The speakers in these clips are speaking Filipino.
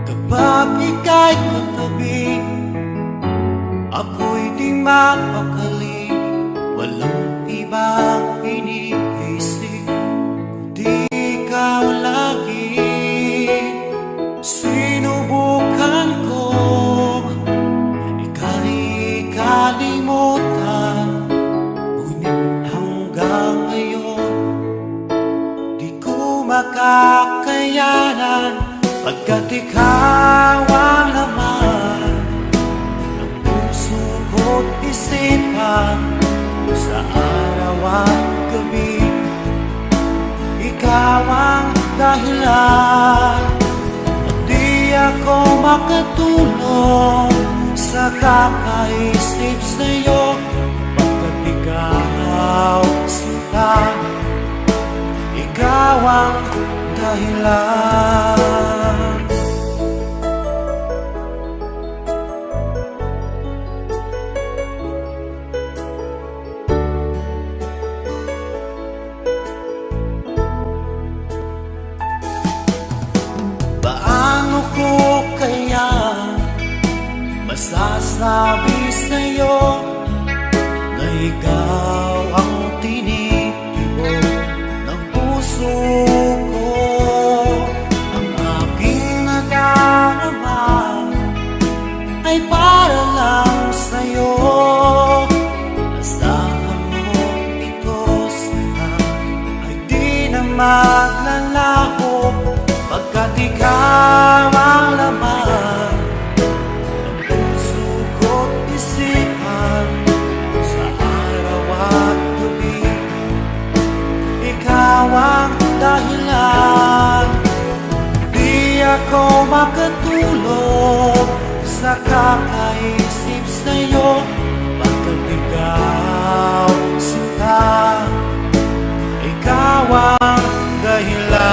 Kapag ika'y katabi, ako'y di mapakali. Walang ibang iniisip, kundi ikaw lagi. Sinubukan ko ika'y kalimutan, ngunit hanggang ngayon di ko makakayanan. Pagkat ikaw ang laman ng puso ko't isipan, sa araw at gabi ikaw ang dahilan. At di ako makatulog sa kakaisip sa'yo, pagkat ikaw sinta, ikaw ang dahilan. Paano ko kaya masasabi sa'yo na ikaw ang tinitibok ng puso ko? Ang aking nadarama ay para lang sa'yo. Asahan mo ito sana ay di na maglalaho, pagkat ikaw ang laman ng puso ko't isipan, sa araw at gabi ikaw ang dahilan. Di ako makatulog sa kakaisip sa'yo, pagkat ikaw sinta, ikaw ang dahilan.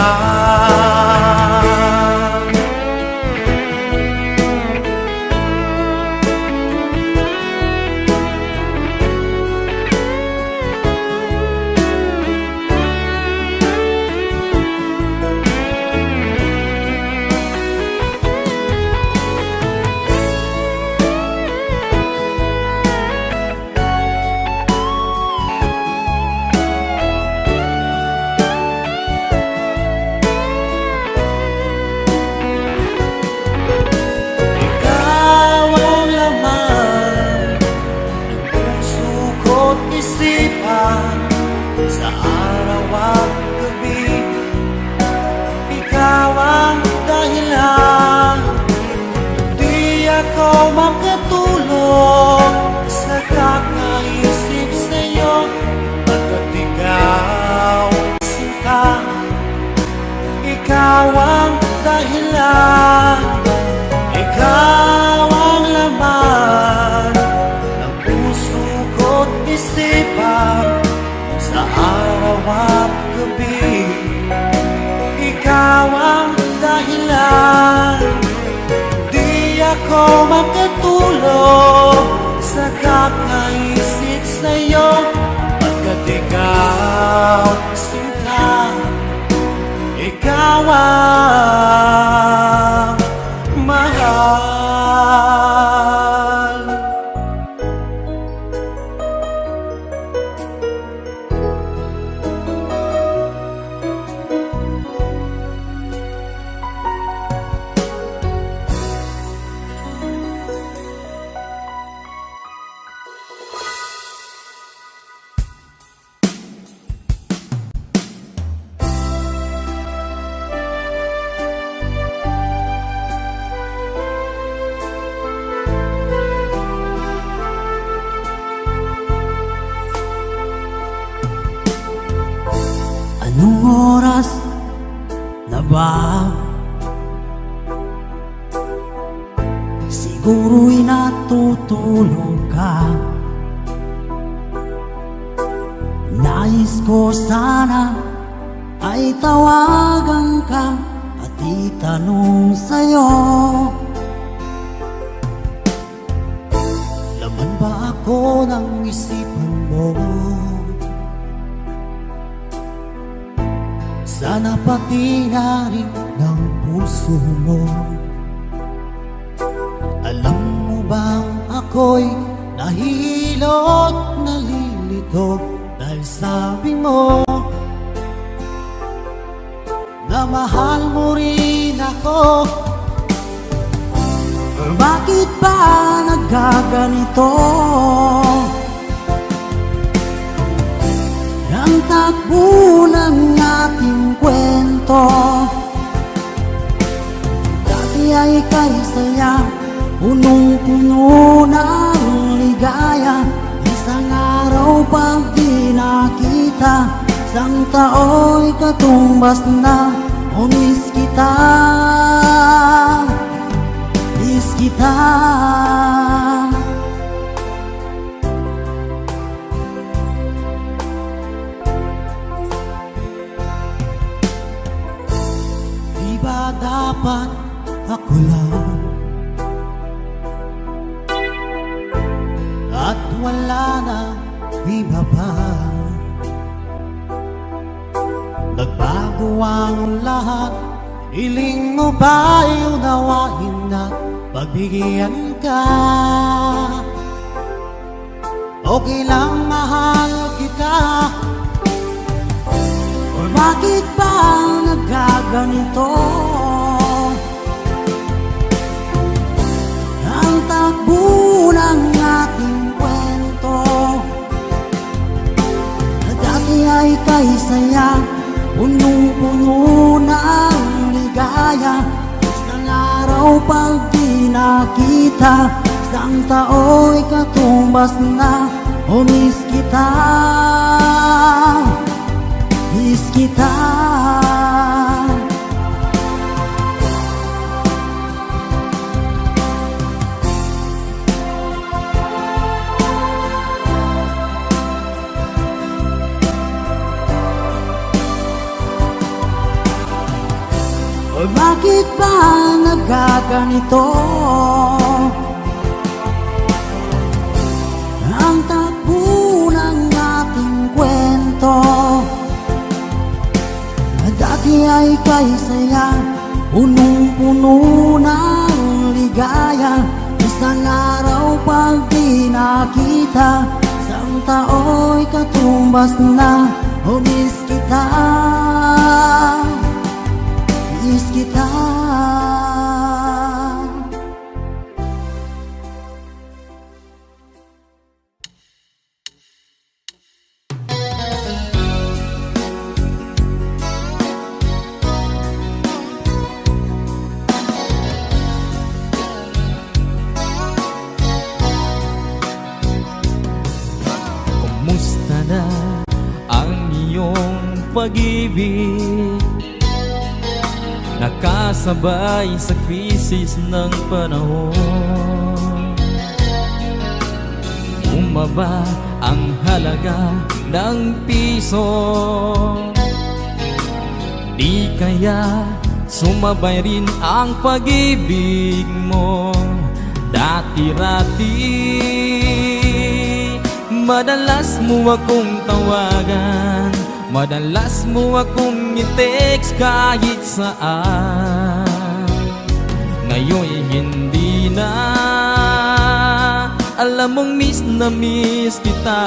Sa araw at gabi ikaw ang dahilan. Di ako makatulog sa kakaisip sa'yo, pagkat ikaw sinta, ikaw ang dahilan. Ikaw ang laman ng puso ko't isipan, sa araw at gabi ikaw ang dahilan. Di ako makatulog sa kakaisip sa'yo, pagkat ikaw sinta, ikaw ang mahal. Anong oras na ba? Siguro'y natutulog ka. Nais ko sana ay tawagan ka at itanong sa'yo, laman ba ako ng isipan mo? sana pati na rin ng puso mo. Alam mo bang ako'y nahihilot, nalilito dahil sabi mo na mahal mo rin ako. Bakit ba nagkaganito? Ang takbo ng ating kwento, dati ay kay saya, punong-puno ng ligaya. Isang araw pag di nakita, isang tao'y katumbas na. O miss kita, miss kita. Di ba dapat ako lang at wala na iba pa? Nagbago ang lahat, hiling mo ba'y unawain na pagbigyan ka? Okay lang mahal kita. O bakit ba nagkaganito? Ang takbo ng ating kwento, na dati ay kay saya, punong-puno ng ligaya. Isang araw pag di nakita, isang tao'y katumbas na. O miss kita, miss kita. O bakit ba nagkaganito? Ang takbo ng ating kwento, na dati ay kay saya, punong-puno ng ligaya. Isang araw pag di nakita, isang tao'y katumbas na. O miss kita, miss kita. Kumusta na ang iyong pag-ibig? Nakasabay sa krisis ng panahon. Bumaba ang halaga ng piso. Di kaya sumabay rin ang pag-ibig mo dati-rati. Madalas mo akong tawagan, madalas mo akong i-text kahit saan. Ngayon'y hindi na, alam mong miss na miss kita.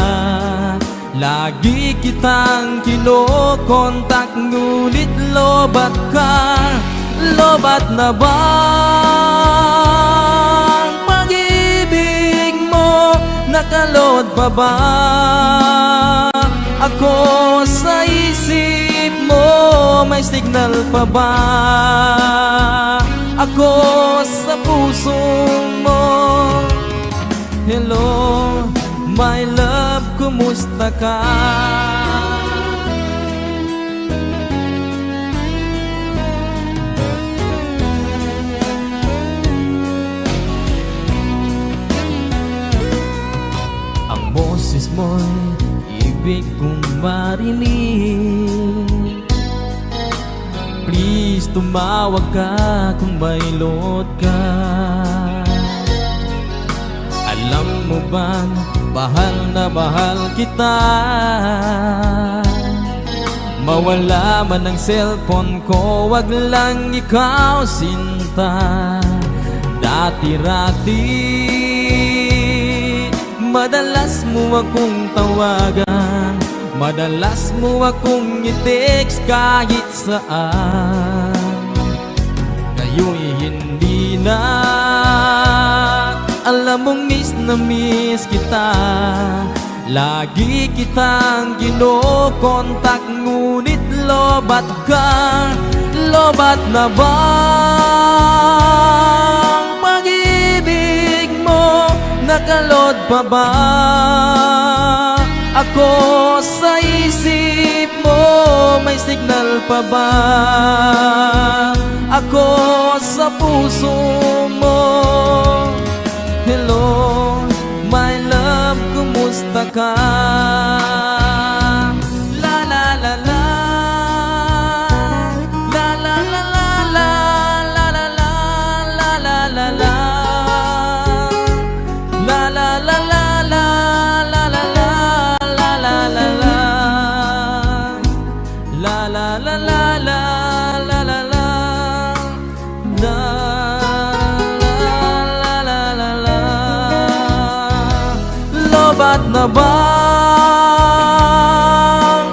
Lagi kitang kinokontak, ngunit lobat ka. Lobat na ba ang pag-ibig mo? Nakalod pa ba ako sa isip mo? May signal pa ba ako sa puso mo? Hello, my love, kumusta ka? Ang boses mo'y ibig kong marinig. Please, tumawag ka kung may load ka. Alam mo ba, mahal na mahal kita. Mawala man ang cellphone ko, wag lang ikaw sinta. Dati-rati madalas mo akong tawagan, madalas mo akong i-text kahit saan. Ngayon'y hindi na, alam mong miss na miss kita. Lagi kitang kinokontak, ngunit lobat ka. Lobat na bang pag-ibig mo? Nakalod pa ba ako sa isip mo? May signal pa ba ako sa puso mo? Hello, my love, kumusta ka? La la la la, la la la la, la la la la, la la la la, la la la la, la la la la, la la la la, la la la la, la la la la. Lobat na bang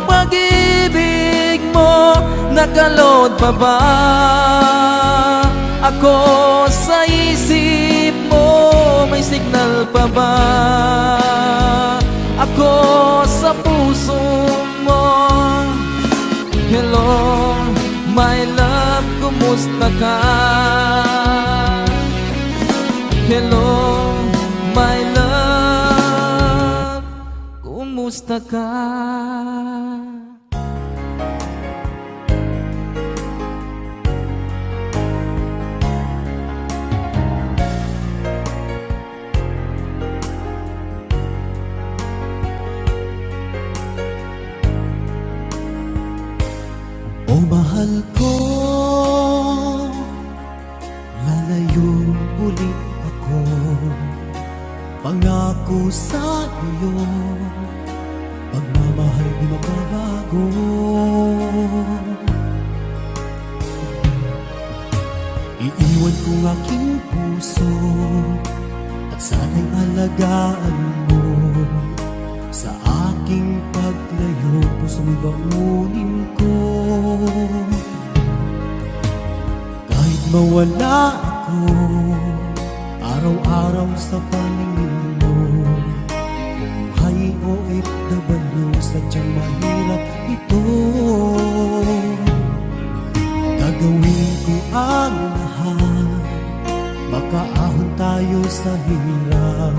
pag-ibig mo? Nakalod pa ba ako sa isip mo? May signal pa ba ako sa puso mo? Hello, my love, kumusta ka? Hello, my love, kumusta ka? O mahal ko, lalayo ulit ako. Pangako sa iyo, pagmamahal di mababago. Iiwan ko ang aking puso at sana'y alagaan mo. Sa aking paglayo, puso mo'y baunin ko. Kahit mawala ako, araw-araw sa paningin mo. Buhay o OFW, sadyang mahirap ito. Gagawin ko ang lahat, makaahon tayo sa hirap,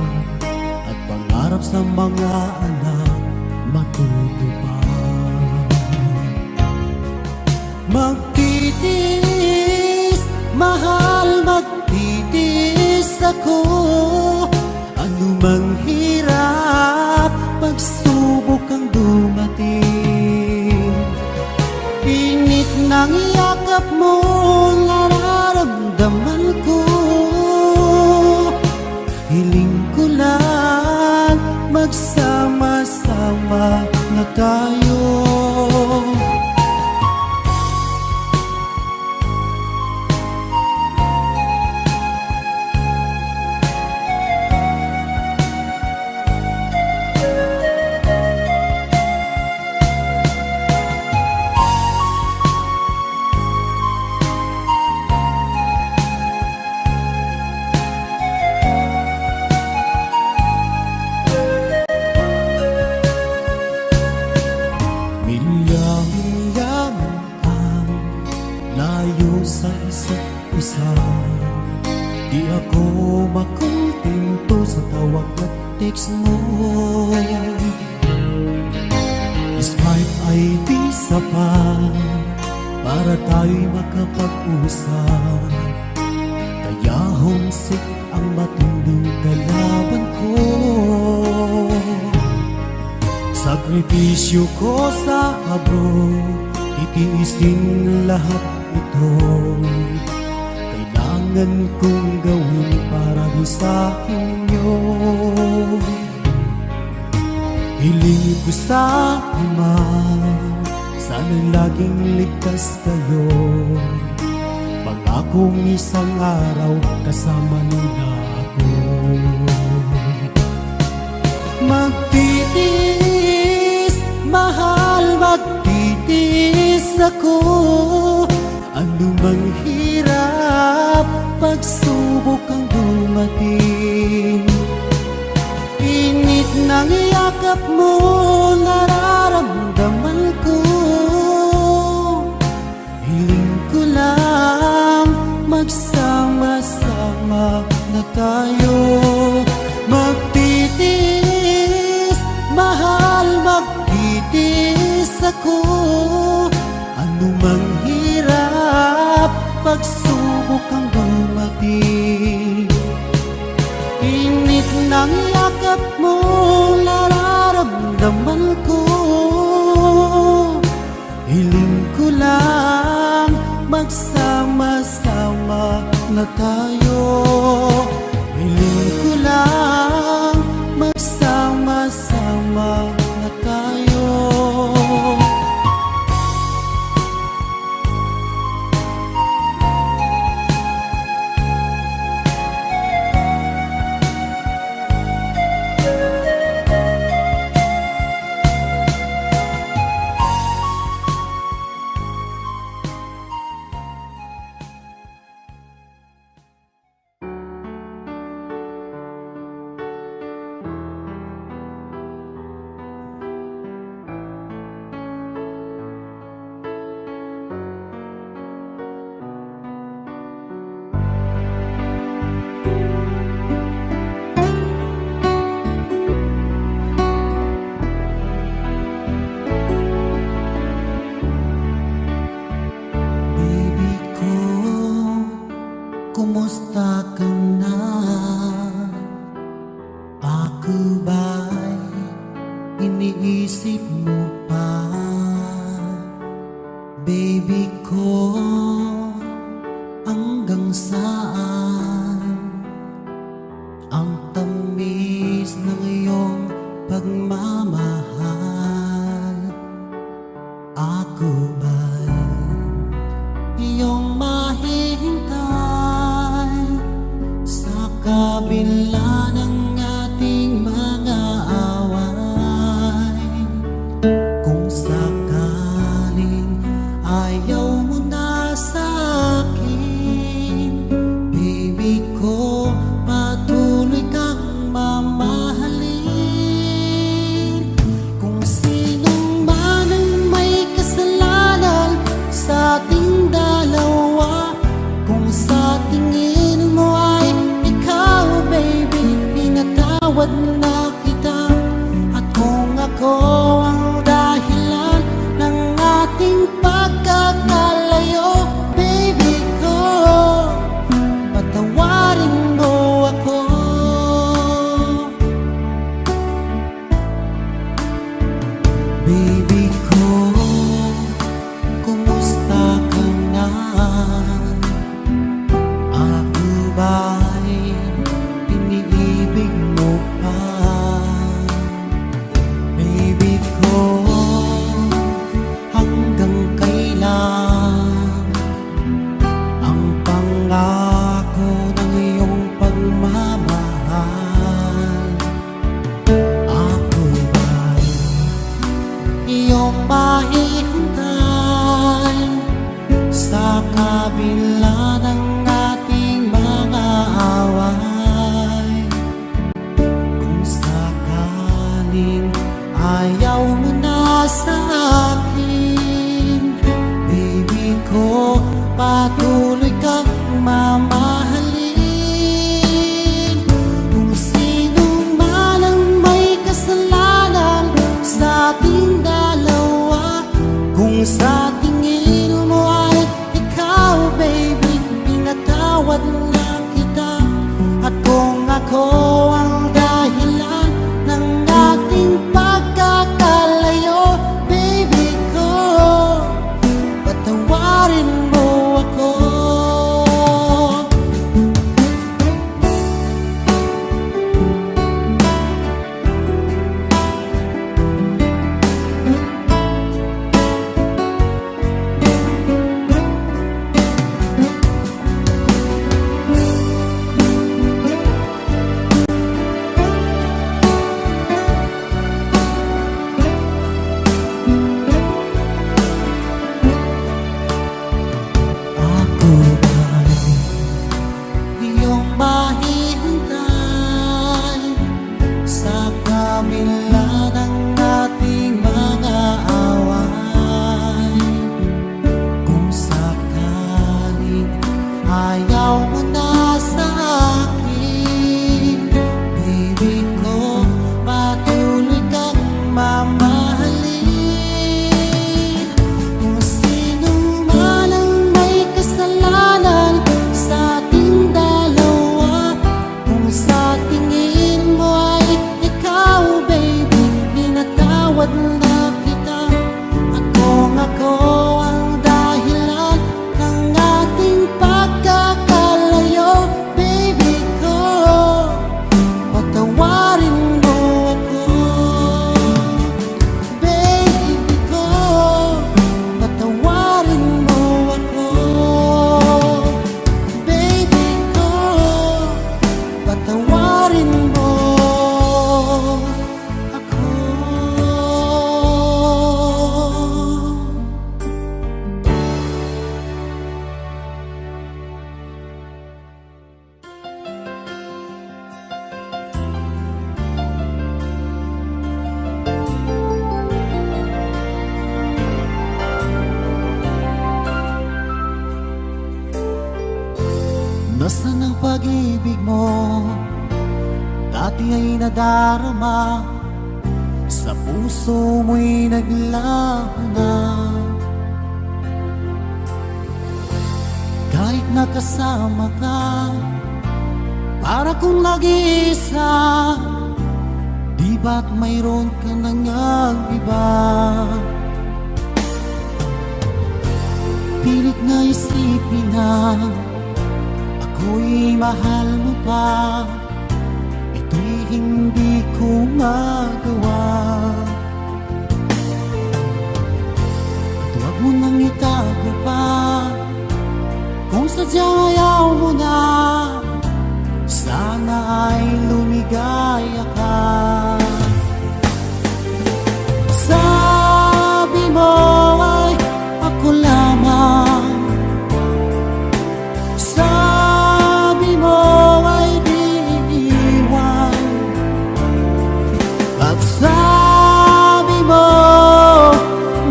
at pangarap sa mga anak matutupad. Magtitiis, mahal, magtitiis ako. Anumang hirap, pagsubok ang dumating. Init ng yakap mo, nararamdaman ko. Hiling ko lang, magsama-sama na tayo. Sa isa't isa, di ako makontento sa tawag at text mo. Skype ay di sapat para tayo'y makapag-usap. Kaya homesick ang matinding kalaban ko. Sakripisyo ko sa abroad, itiis din lahat ito. Kailangan kong gawin para di sa inyo. Hiling ko sa Ama, Sana'y laging ligtas kayo. Pangakong isang araw kasama nila ako. Magtitiis, mahal, magtitiis ako. Ano mang hirap, pagsubok ang dumating. Init ng yakap mo, nararamdaman ko. Hiling ko lang, magsama-sama na tayo. Magtitiis, mahal, magtitiis ako. Ano mang hirap, pagsubok ang dumating. Init ng yakap mo, nararamdaman ko. Hiling ko lang, magsama-sama na tayo. Hiling ko lang, magsama-sama na tayo. Baby ko, kumusta ka na? Ako ba'y iniisip mo pa? Baby ko, hanggang saan ang tamis ng iyong pagmamahal? Ako ba'y iyong mahihintay sa kabila ng ating mga away? Kung sakaling ayaw mo na sa akin, baby ko, patuloy kang mamahalin. Kung sinong man ang may kasalanan sa ating dalawa, kung sa tingin mo ay ikaw, baby, pinatawad na kita. At kung ako ang dahilan ng ating pagkakalayo, baby ko, patawarin mo ako. Baby ko, kumusta ka na? Ako ba'y iniibig mo pa? Baby ko, hanggang kailan ang pangako ng iyong pagmamahal? Ako ba'y iyong mahihintay sa kabila ng ating mga away? Kung sakaling ayaw mo na sa akin, baby ko, patuloy kang mamahalin. Kung sino man ang may kasalanan sa ating dalawa, kung sa tingin mo ay ikaw, baby, pinatawad na kita. At kung ako ang dahilan ng ating pagkakalayo, baby ko, patawarin mo ako. Nasaan ang pag-ibig mo? Dati ay nadarama, sa puso mo'y naglaho na. Kahit nakasama ka, para kung nag-iisa, di ba't mayroon ka nang iba? Pilit na isipin na ako'y mahal mo pa, ito'y hindi ko magawa. At huwag mo nang itago pa, kung sadyang ayaw mo na, sana ay lumigaya ka. Sabi mo ay ako lamang, sabi mo ay di iiwan, at sabi mo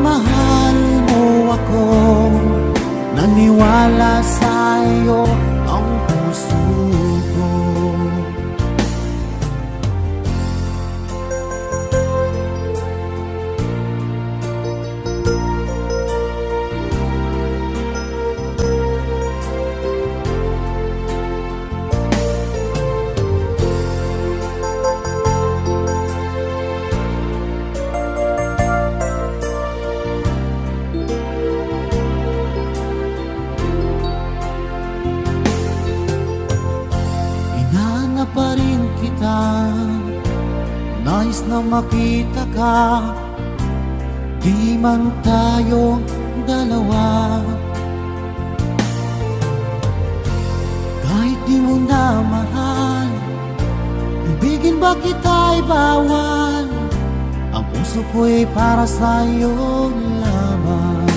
mahal mo ako. Naniwala sa'yo ang puso ko. Hinahanap pa rin kita, nais na makita ka, di man tayo dalawa. Kahit di mo na mahal, ibigin ba kita'y bawal? Ang puso ko'y para sa'yo lamang.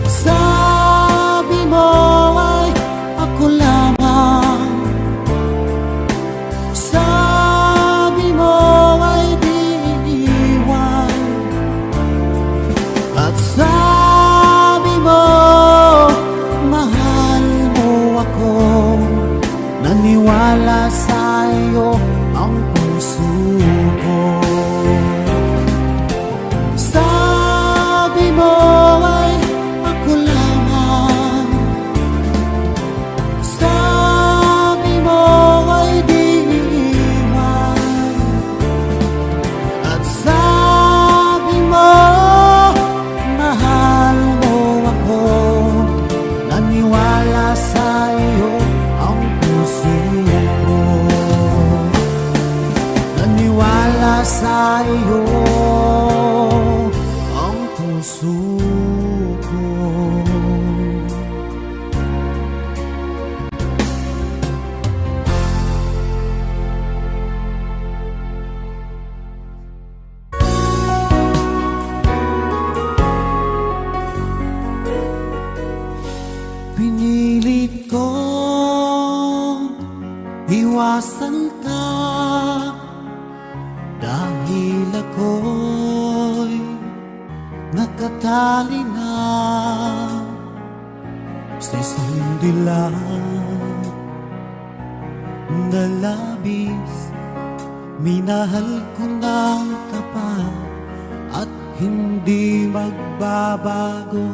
Sabi mo ay ako lamang, sabi mo ay di iiwan, at sabi mo mahal mo ako. Naniwala sa'yo ang puso ko. Sabi mo ay ako lamang, sabi mo ay di iiwan, at sabi mo mahal mo ako. Naniwala sa'yo ang puso ko. Naniwala sa'yo ang puso ko. Pinilit kong iwasan ka, dahil ako'y nakatali na sa isang dilag na labis. Minahal ko ng kapal at hindi magbabago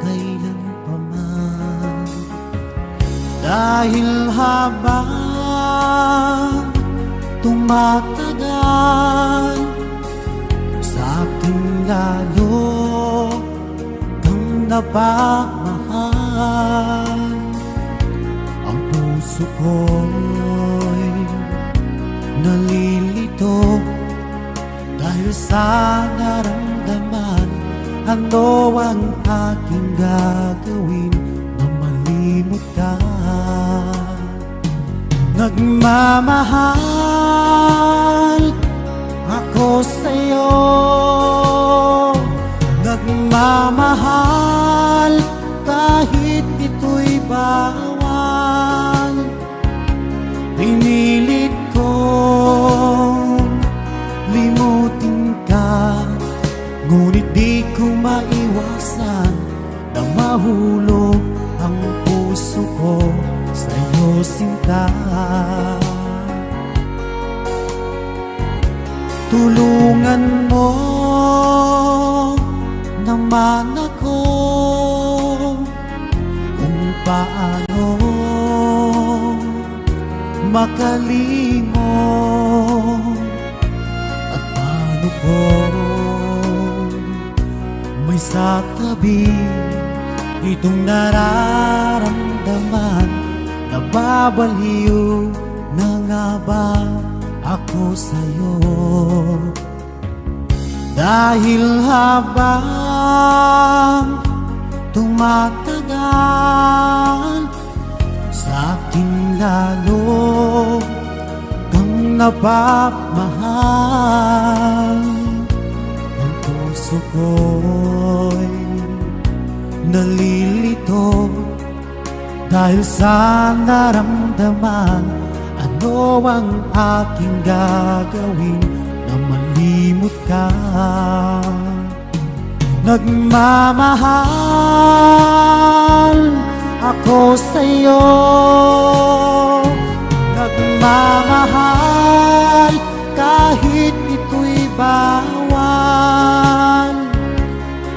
kailan pa man. Dahil habang tumatagal, sa akin lalo kang napamahal. Ang puso ko'y nalilito dahil sa naramdaman. Ano ang aking gagawin na malimot ka? Nagmamahal ako sa'yo, nagmamahal kahit ito'y bawal. Pinilit kong limutin ka, ngunit di ko maiwasan na mahulog ang puso ko. sinta. Tulungan mo naman ako kung paano makalimot at paano ko may sa tabi itong nararamdaman. Nababaliw na nga ba ako sa'yo? Dahil habang tumatagal, sa'kin lalo kang napapamahal. Ang puso ko'y nalilito dahil sa naramdaman. Ano ang aking gagawin na malimot ka? Nagmamahal ako sa'yo, nagmamahal kahit ito'y bawal.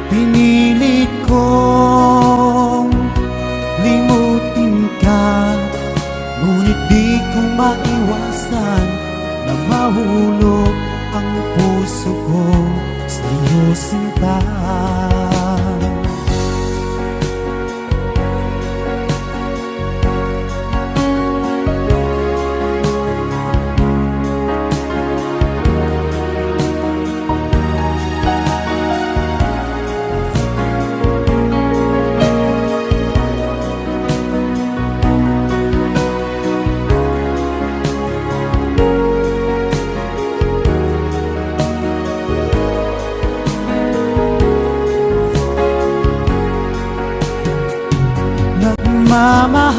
Pinilit kong limutin ka, ngunit di ko maiwasan na mahulog ang puso ko sa iyo, sinta.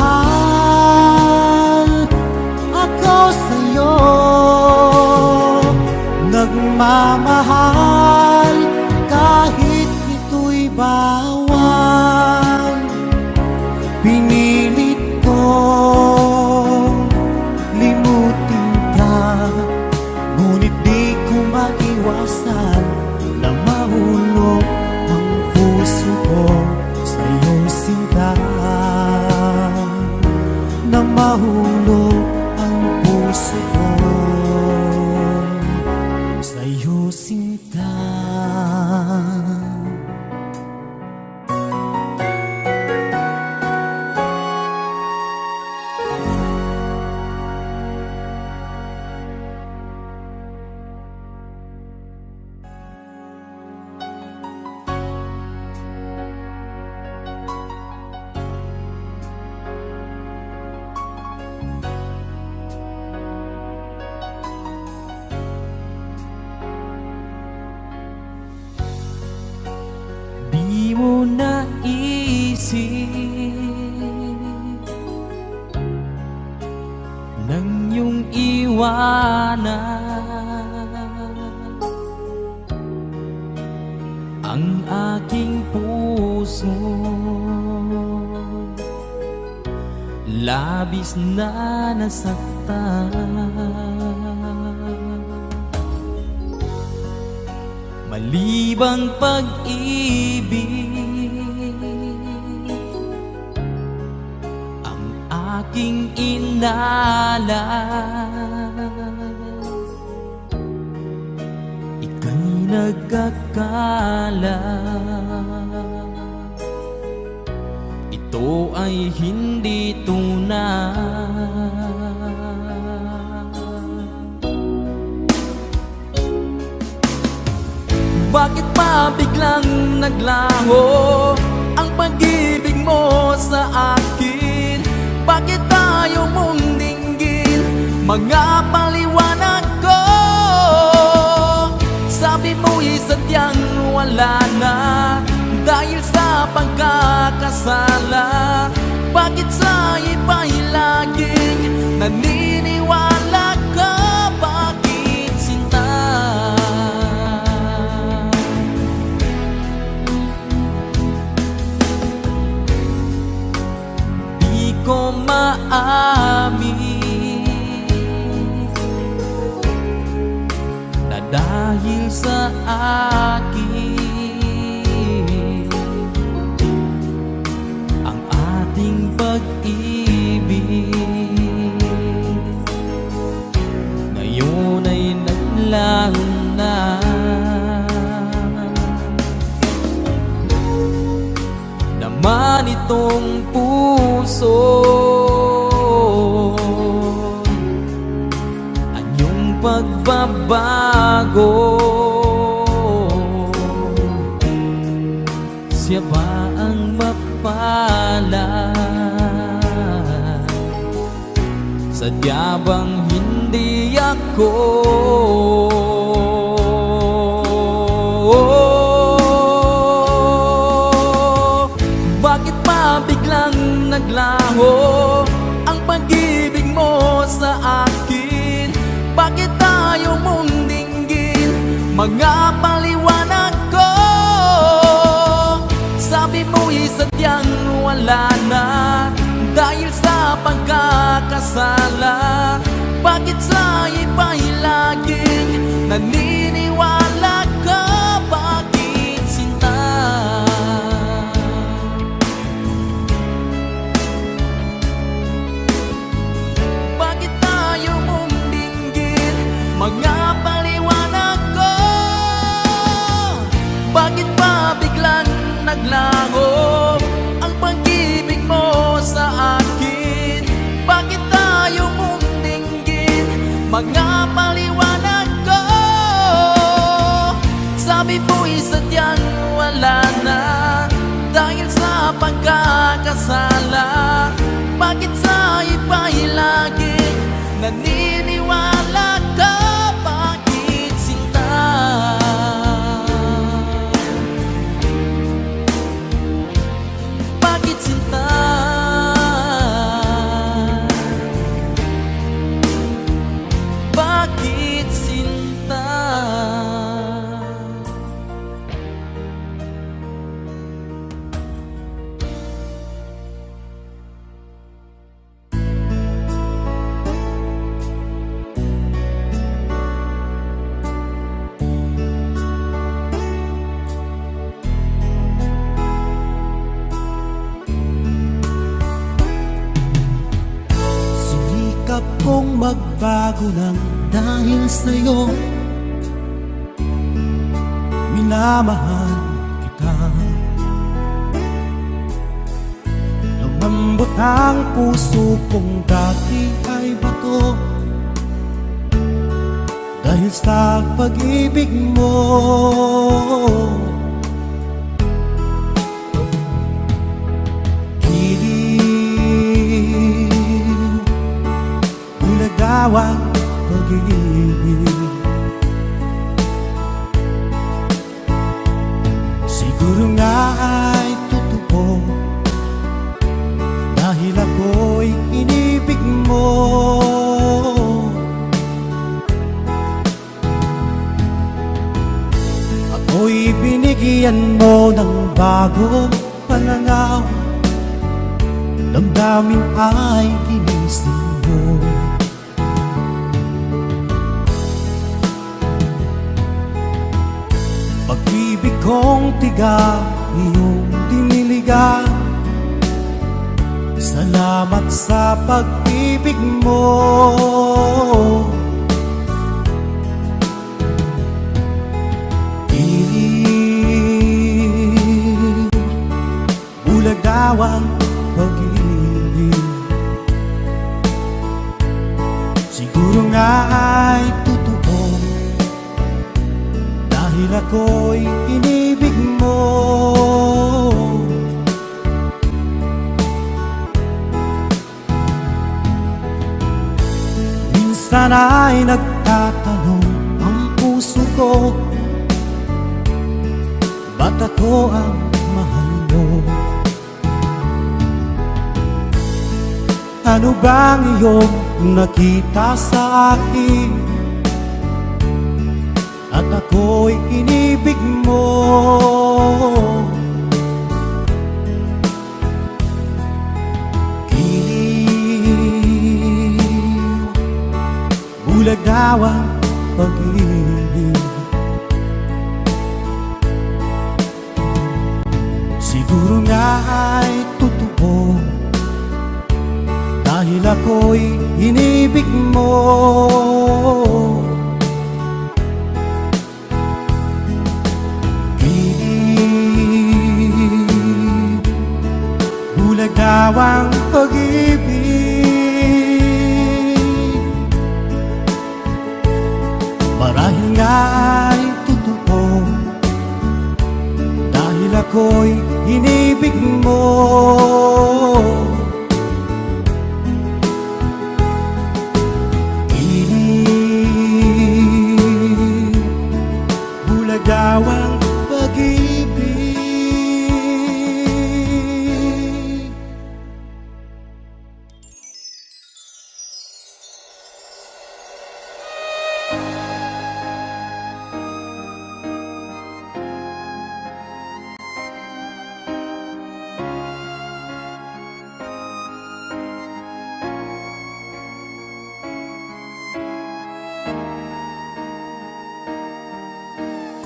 Nagmamahal ako sa'yo, nagmamahal kahit ito'y bawal. Pinilit ko limutin ka, ngunit di ko maiwasan na mahulog ang puso ko sa iyo, sinta. Na mahulog ang puso ko sa iyo, sinta. Di mo naisip nang iyong iwanan ang aking puso. Labis na nasaktan, malibang pag-ibig ang aking inalan. Ika'y nagkakala ito ay hindi tunay. Bakit pa biglang naglaho ang pag-ibig mo sa akin? Bakit tayo mong dinggin mga paliwanag ko? Sabi mo'y sadyang wala na dahil sa pagkakasala. Bakit sa iba'y laging naniniwala ka? Bakit, sinta? Di ko maamin dahil sa akin ang ating pag-ibig. Ngayon ay naglaho na. Naman itong puso anyong pagbabago. Siya ba ang mapalad? Sadya bang hindi ako? Bakit pa biglang naglaho ang pag-ibig mo sa akin? Bakit tayo mong dinggin mga paliwanag ko? Sabi mo'y sadyang wala na dahil sa pagkakasala. Bakit sa iba'y laging naniniwala ka? Bakit sinta? Bakit tayo mong dinggin mga paliwanag ko? Bakit ba biglang naglaho ang pag-ibig mo sa akin? Bakit tayo mong dinggin mga paliwanag ko? Sabi mo'y sadyang wala na dahil sa pagkakasala. Bakit sa iba'y laging naniniwala ka? Bakit sinta? Bakit sinta? Bakit sinta? Sinikap kong magbago lang dahil sa'yo. Minamahal kita. Lumambot ang puso kong dati ay bato dahil sa pag-ibig mo. Ang pag-ibig siguro nga ay totoo dahil ako'y inibig mo. Ako'y binigyan mo ng bagong pananaw, damdamin ay ginising mo. Pag-ibig kong tiga, iyong diniligan. Salamat sa pag-ibig mo. Bulag daw ang pag-ibig siguro nga ay totoo dahil ako'y inibig mo. Minsan ay nagtatanong ang puso ko, ba't ako ang mahal mo? Ano bang iyong nakita sa akin at ako'y inibig mo? Bulag daw ang pag-ibig mo. Bulag daw ang pag-ibig, marahil nga ay totoo, dahil ako'y inibig mo. Bulag daw ang pag-ibig.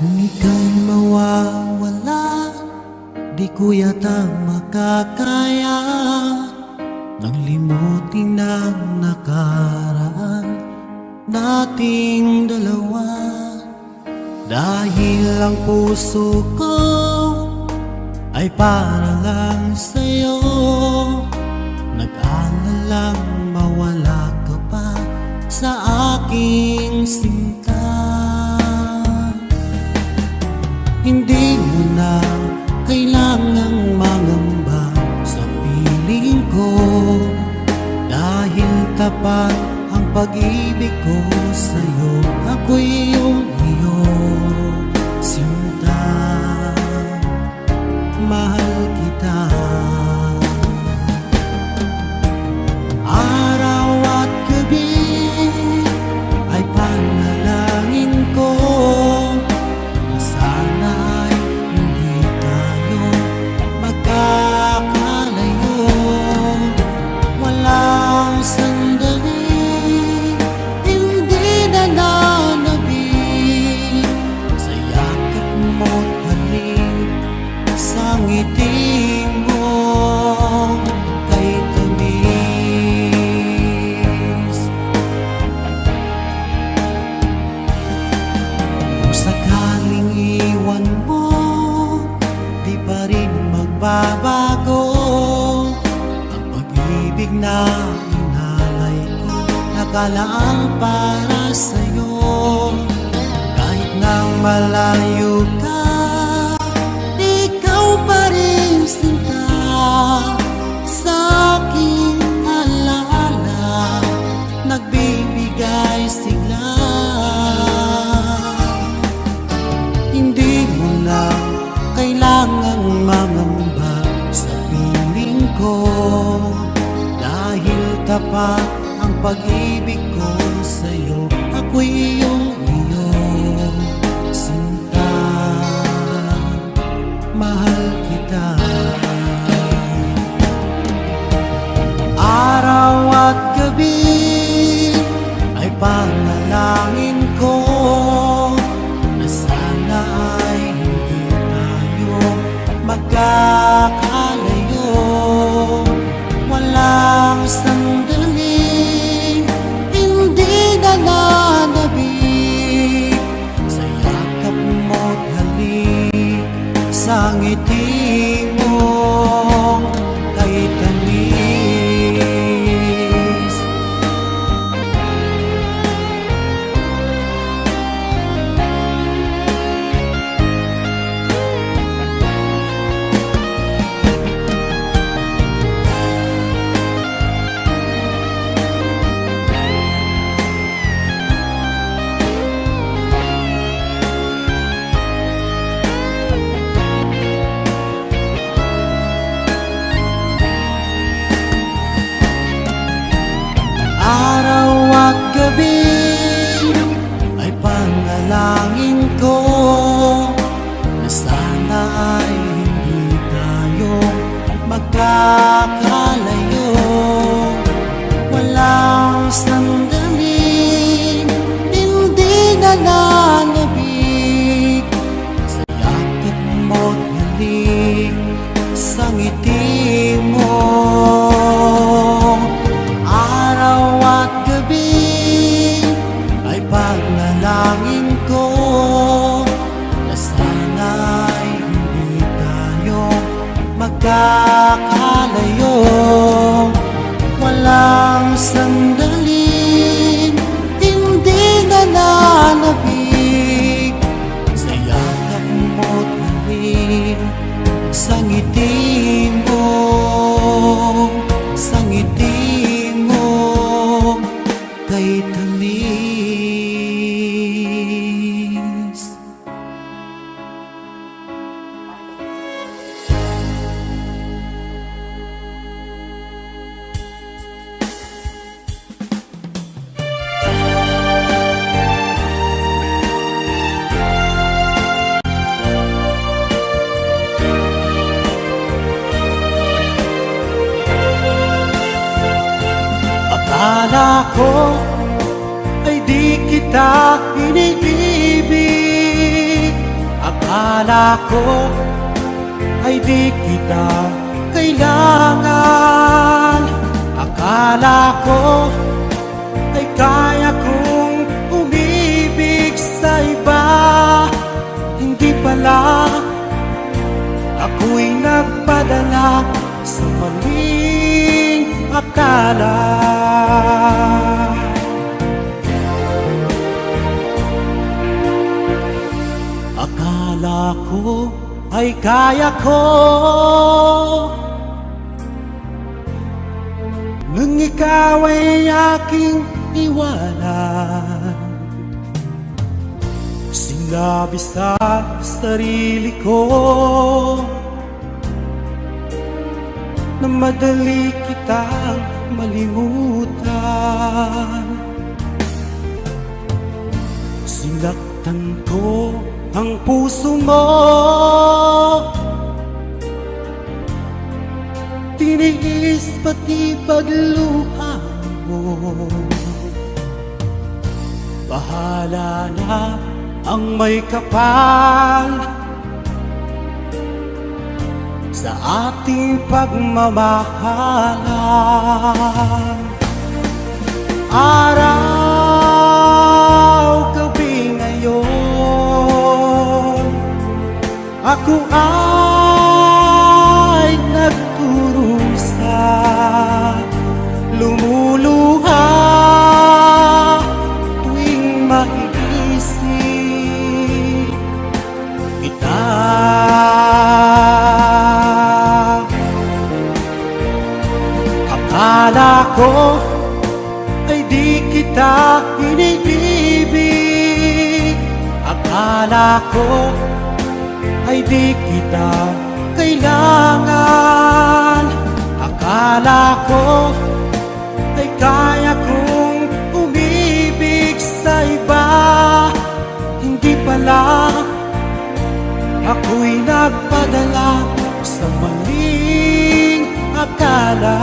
Kung ika'y mawawala, di ko yata makakaya nang limutin ang nakaraan nating dalawa. Dahil ang puso ko ay para lang sa'yo, nag-aalalang mawala ka pa sa aking sinta. Hindi mo na kailangang mangamba sa piling ko, dahil tapat ang pag-ibig ko sa'yo. Ako'y iyong sinta, mahal kita. Araw at gabi ay panalangin ko, babago ang pag-ibig na inalay ko, nakalaang para sa'yo. Kahit nang malayo ka, ikaw pa rin sinta sa aking alaala, nagbibigay sigla. Hindi mo na kailangang mangamba sa piling ko, dahil tapat ang pag-ibig ko sa'yo. Ako'y iyong sinta, mahal kita. Araw at gabi ay panalangin ko na sana ay hindi tayo magkakalayo. Walang sandaling hindi nananabik sa yakap mo't halik, sa ngiti mong kay tamis. Araw at gabi ay panalangin ko na sana ay hindi tayo magkakalayo. Walang sandaling hindi nananabik sa yakap mo't halik, sa ngiti mo. Araw at gabi Akala ko ay di kita iniibig. Akala ko ay di kita kailangan. Akala ko ay kaya kong umibig sa iba. Hindi pala, ako'y nagpadala sa maling akala. Akala ko ay kaya ko, nang ikaw ay aking iwanan. Sinabi sa sarili ko na madali kitang malimutan. Sinaktan ko ang puso mo, tiniis pati pagluha mo. Bahala na ang may kapal sa ating pagmamahalan. Araw, gabi ngayon, ako ay nagturusa, lumuluha tuwing maiisip kita. Akala ko ay di kita iniibig. Akala ko ay di kita kailangan. Akala ko ay kaya kong umibig sa iba. Hindi pala, ako'y nagpadala sa maling akala.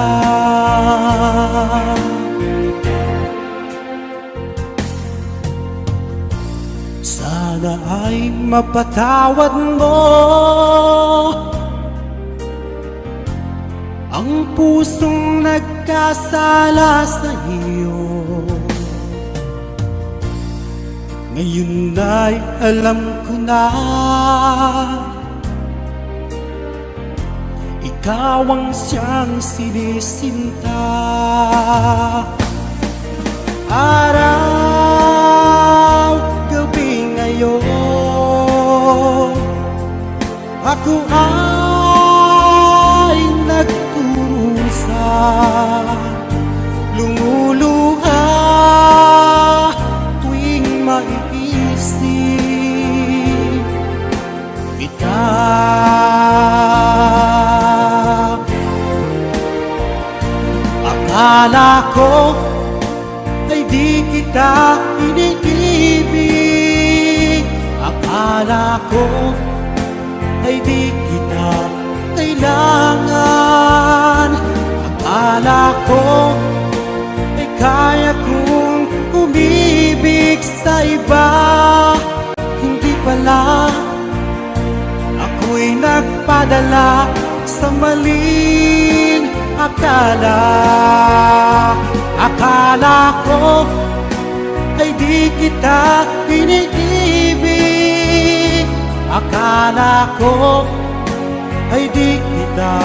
Sana ay mapatawad mo ang pusong nagkasala sa iyo. Ngayon ay alam ko na ikaw ang siyang sinisinta. Araw, gabi ngayon, ako ay nagturusa, lumuluha tuwing maiisip kita. Akala ko ay di kita iniibig. Akala ko ay di kita kailangan. Akala ko ay kaya kong umibig sa iba. Hindi pala, ako'y nagpadala sa maling akala. Akala ko ay di kita iniibig. Akala ko ay di kita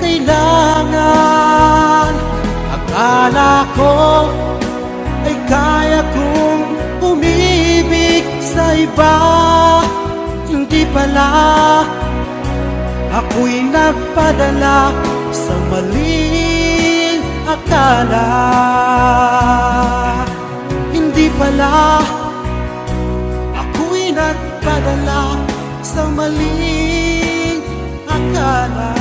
kailangan. Akala ko ay kaya kong umibig sa iba. Hindi pala, ako'y nagpadala sa maling akala. Hindi pala, ako'y nagpadala sa maling akala.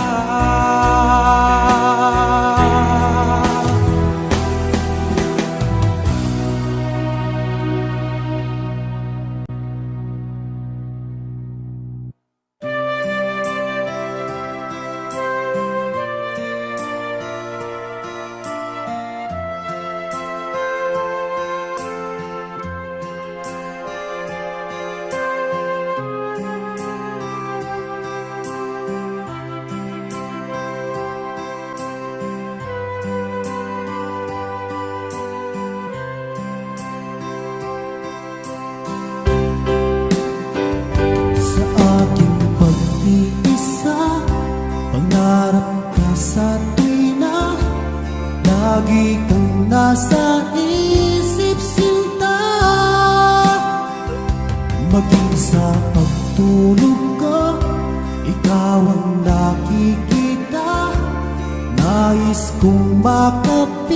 Nais kong makapiling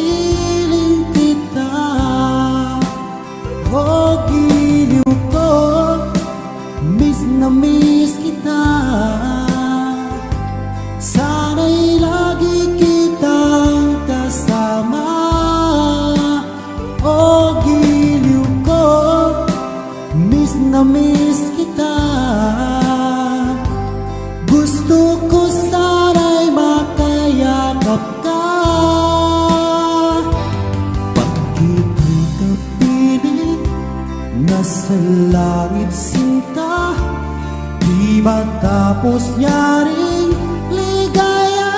kita. O giliw ko, miss na miss kita. Sana'y lagi kitang kasama. O giliw ko, miss na miss kita. Gusto ko sana'y makayakap ka. Pagkita'y kapiling, nasa langit sinta. Di ba tapos niya ring ligaya?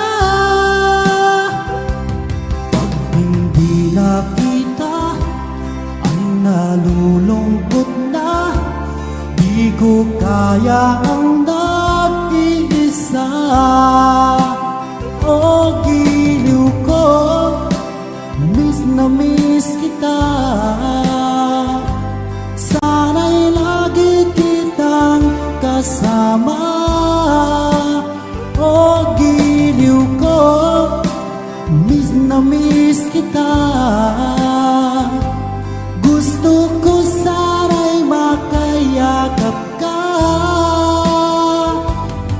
Pag hindi nakita, ay nalulungkot na. Di ko kaya ang nag-iisa. O giliw ko, miss na miss kita. Sana'y lagi kitang kasama. O giliw ko, miss na miss kita. Gusto ko sana'y makayakap ka.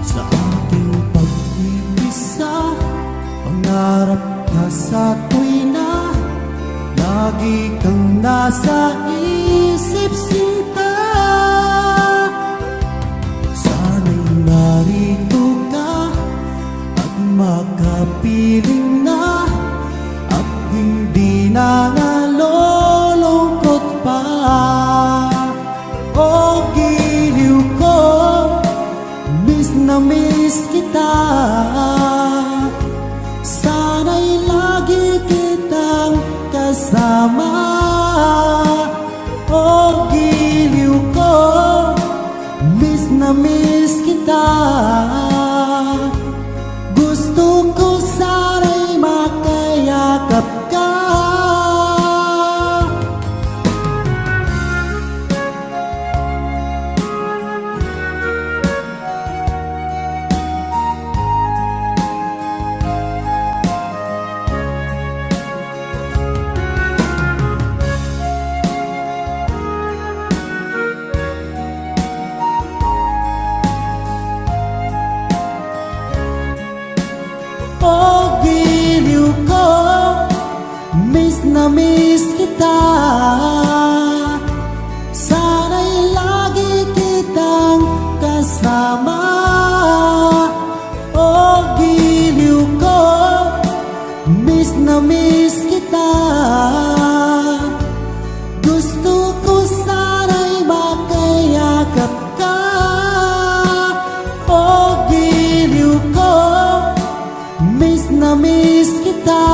Sa aking pag-iisa, pangarap ka sa tuwina. Lagi kang nasa isip sinta. Sana'y narito ka at makapiling na. At hindi na nalulungkot pa. O giliw ko, miss na miss kita. Sana'y lagi kitang kasama. O giliw ko, miss na miss kita. Gusto ko sana'y makayakap ka. O giliw ko, miss na miss kita. Sana'y lagi kitang kasama. O giliw ko, miss na miss kita. Gusto ko sana'y makayakap ka. O giliw ko, miss na miss kita.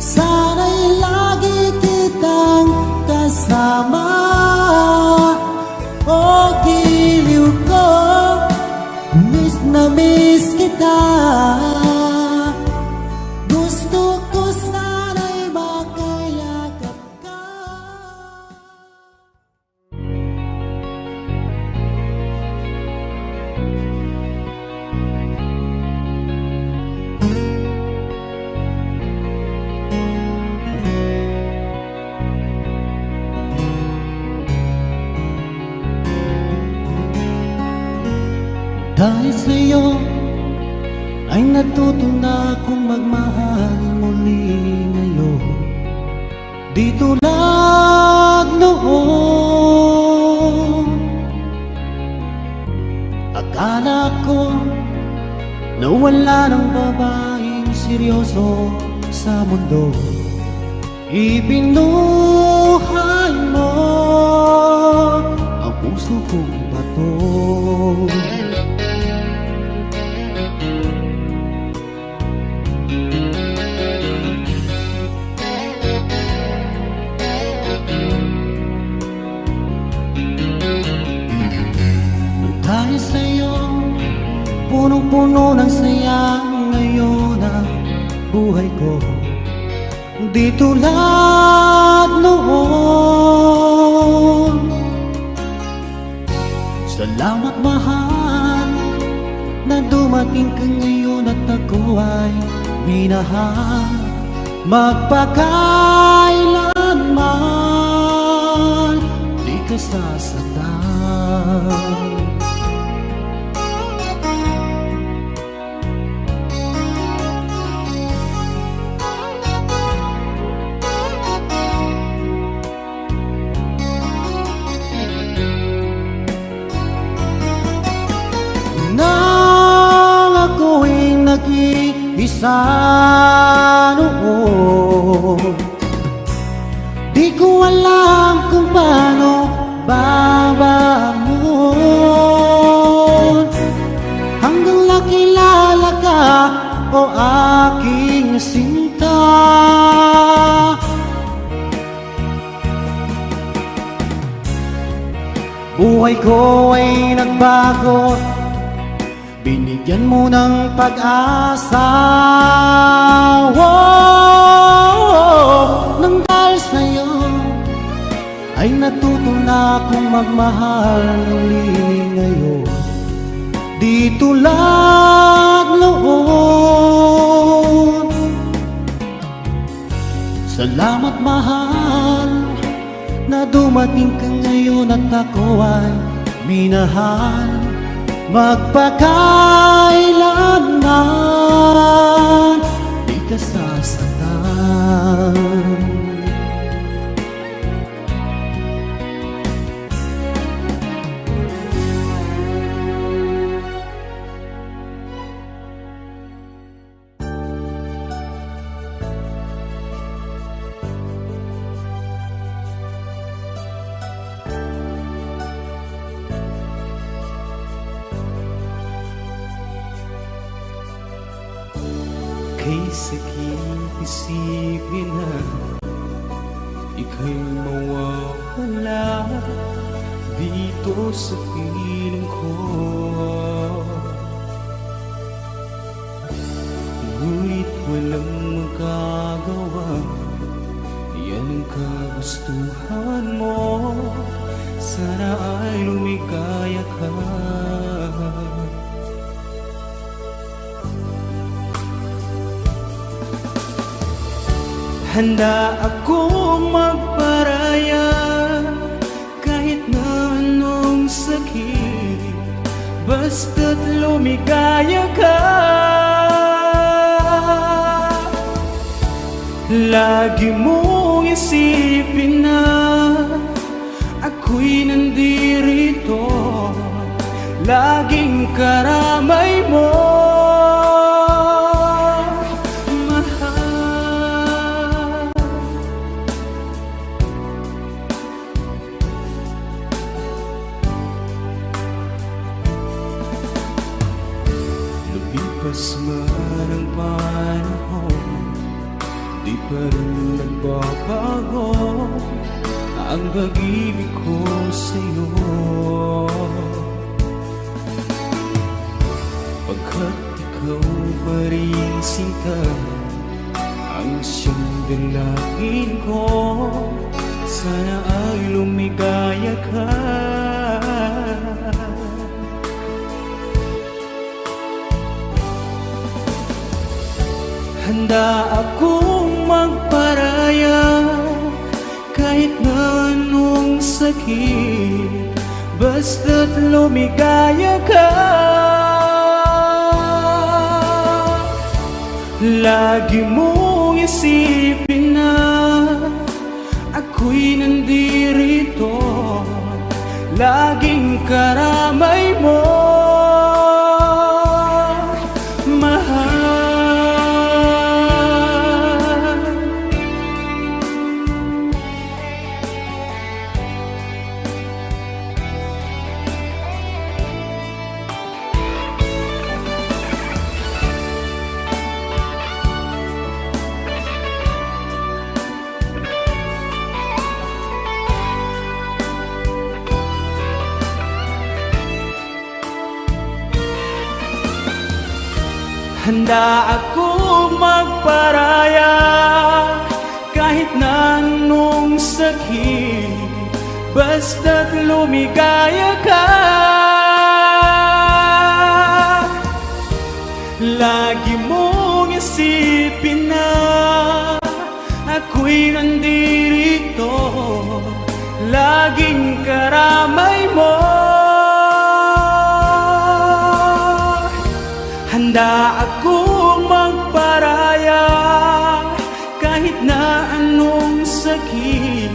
Sana'y lagi kitang kasama. O giliw ko, miss na miss kita. Gusto ko sana'y makayakap ka. Dahil sa'yo ay natuto na akong magmahal muli ngayon. Di tulad noon. Akala ko na wala ng babaeng seryoso sa mundo. Ibinuhay mo ang puso kong bato. Dahil sa'yo, punong-puno ng saya ngayon ang buhay ko. Di tulad noon. Salamat mahal na dumating ka ngayon at ako ay minahal magpakailanman, di ka sasaktan. Nang ako'y nag-iisa noon, di ko alam kung paano babangon, hanggang nakilala ka, o aking sinta. Buhay ko ay nagbago, binigyan mo ng pag-asa. Nang dahil sa'yo ay natuto na akong magmahal muli ngayon, di tulad noon. Salamat mahal na dumating ka ngayon at ako ay minahal magpakailanman, di ka sasaktan. Kay sakit isipin na ika'y mawawala dito sa piling ko. Ngunit walang magagawa, yan ang kagustuhan mo. Sana ay lumikaya ka. Handa akong magparaya kahit na anong sakit, basta't lumigaya ka. Lagi mong isipin na ako'y nandirito, laging karamay mo. Lumipas man ang panahon, di pa rin nagbabago ang pag-ibig ko sa'yo. Pagkat ikaw pa rin sinta ang siyang dalangin ko, sana ay lumigaya ka. Handa akong magparaya kahit na anong sakit, basta't lumigaya ka. Lagi mong isipin na ako'y nandirito, laging karamay mo. Handa akong magparaya kahit na anong sakit, basta't lumigaya ka. Lagi mo isipin na ako'y nandirito, laging karamay mo. Handa akong magparaya kahit na anong sakit,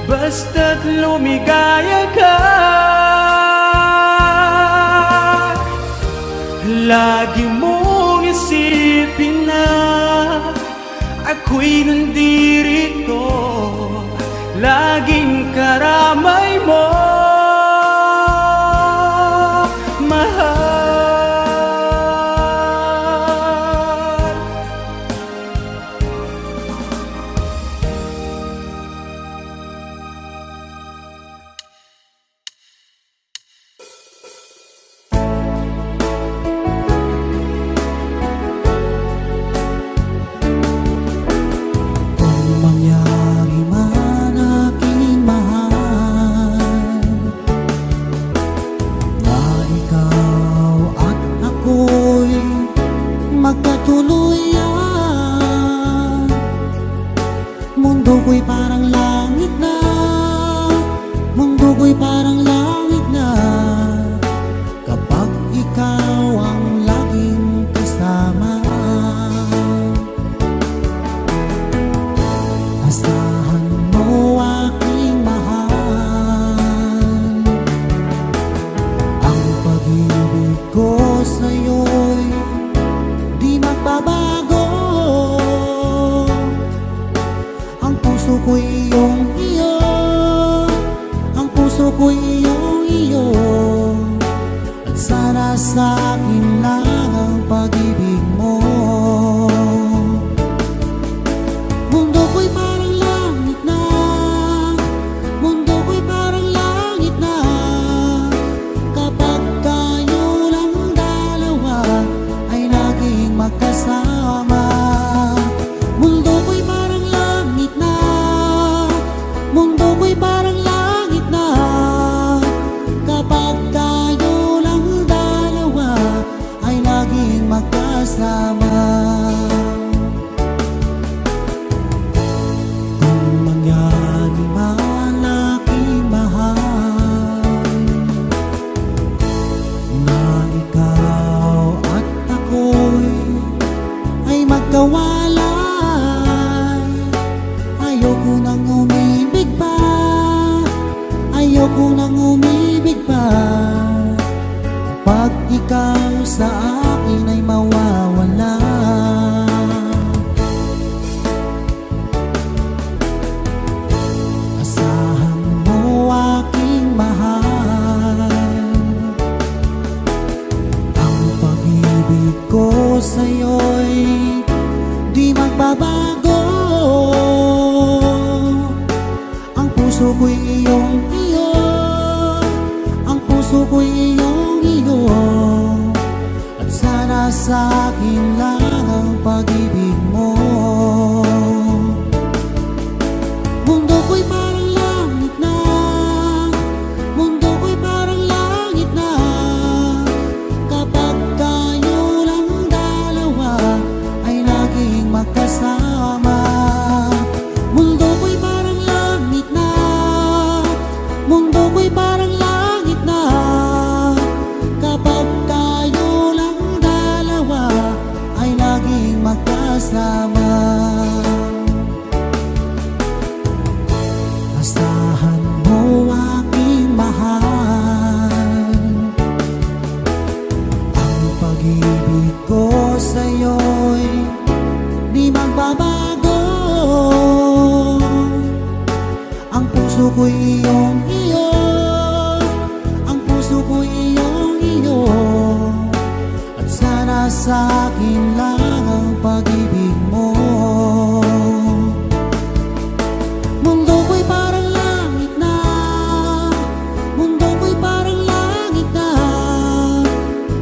basta't lumigaya ka. Lagi mong isipin na ako'y nandirito, laging karamay mo, mahal. Magkatuluyan, mundo ko'y parang langit na, mundo ko'y parang langit na, kapag ikaw ang laging kasama. Asahan mo aking mahal, ang pag-ibig ko sa'yo'y di magbabago. Ang puso ko'y iyong iyo, ang puso ko'y iyong iyo, at sana sa akin lang ang pag-ibig mo. Mundo ko'y parang langit na, mundo ko'y parang langit na, kapag tayo lang dalawa ay laging magkasama. Mundo ko'y parang langit na, mundo ko'y parang langit na, kapag tayo lang dalawa ay laging magkasama. Kung mangyari man aking mahal na ikaw at ako'y ay magkawalay, ayoko nang umibig pa, ayoko nang umibig pa, pag ikaw sa akin ay mawawala. Asahan mo aking mahal, ang pag-ibig ko sa'yo'y di magbabago. Ang puso ko'y iyong iyo, ang puso ko'y iyong iyo, at sana sa akin lang ang pag-ibig mo. Mundo ko'y parang langit na, mundo ko'y parang langit na, kapag tayo lang dalawa ay laging magkasama. Mundo ko'y parang langit na, mundo ko'y parang langit na, kapag tayo lang dalawa ay laging magkasama. Asahan mo aking mahal, ang pag-ibig ko sa'yo'y di magbabago. Ang puso ko'y iyong iyo, ang puso ko'y iyong iyo, at sana sa akin lang ang pag-ibig mo. Mundo ko'y parang langit na, mundo ko'y parang langit na,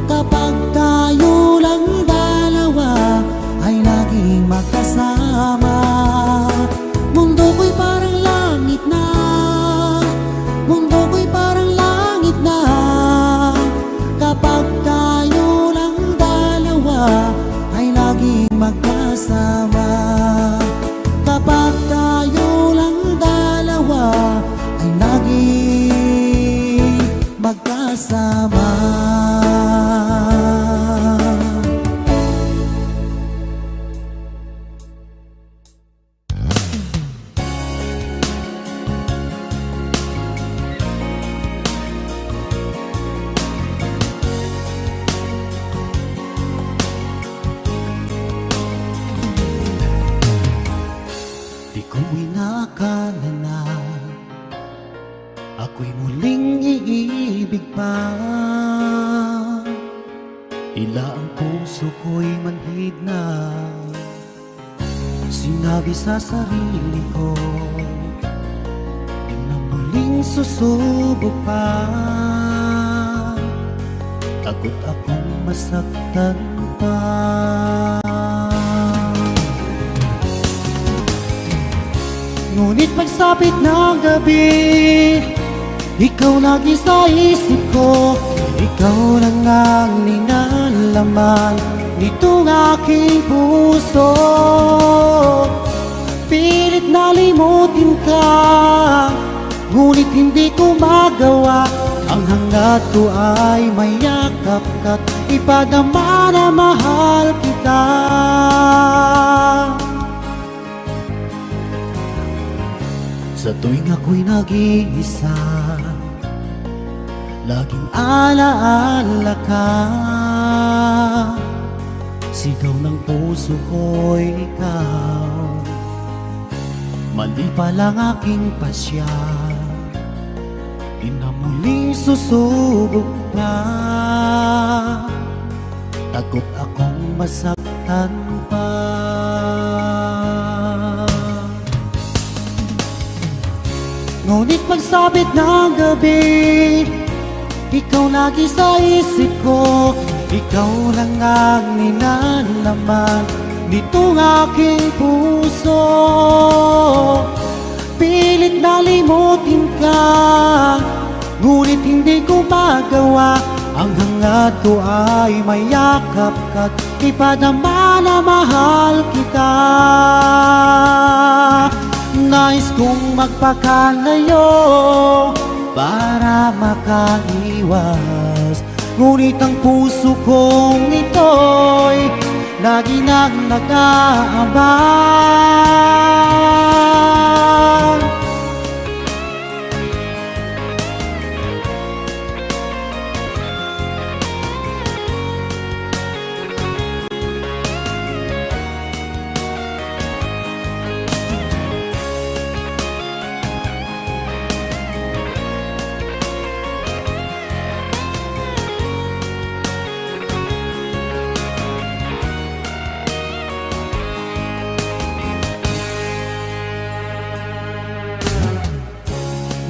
kapag tayo lang dalawa ay laging magkasama. Mundo ko'y parang langit na, mundo ko'y parang langit na, kapag tayo lang dalawa ay laging magkasama. Kapag tayo lang dalawa ay laging magkasama. Di ko inakala na ako'y muling iibig pa. Tila ang puso ko'y manhid na. Sinabi sa sarili ko na muling susubok pa. Takot akong masaktan pa. Ngunit pagsapit ng gabi, ikaw lagi sa isip ko. Ikaw lang ang linalaman nitong aking puso. Pilit na limutin ka, ngunit hindi ko magawa. Ang hangat ko ay mayakap ka't ipadama na mahal kita. Sa tuwing ako'y nag-iisa, laging alaala ka. Sigaw ng puso ko'y ikaw. Mali pa lang aking pasya, di na muling susubok pa. Takot akong masaktan pa. Ngunit pagsapit ng gabi, ikaw lagi sa isip ko. Ikaw lang ang ninalaman nitong aking puso. Pilit na limutin ka, ngunit hindi ko magawa. Ang hangat ko ay mayakap ka't ipadama na mahal kita. Nais kong magpakalayo para makaiwas, ngunit ang puso kong ito'y lagi nang nag-aabang.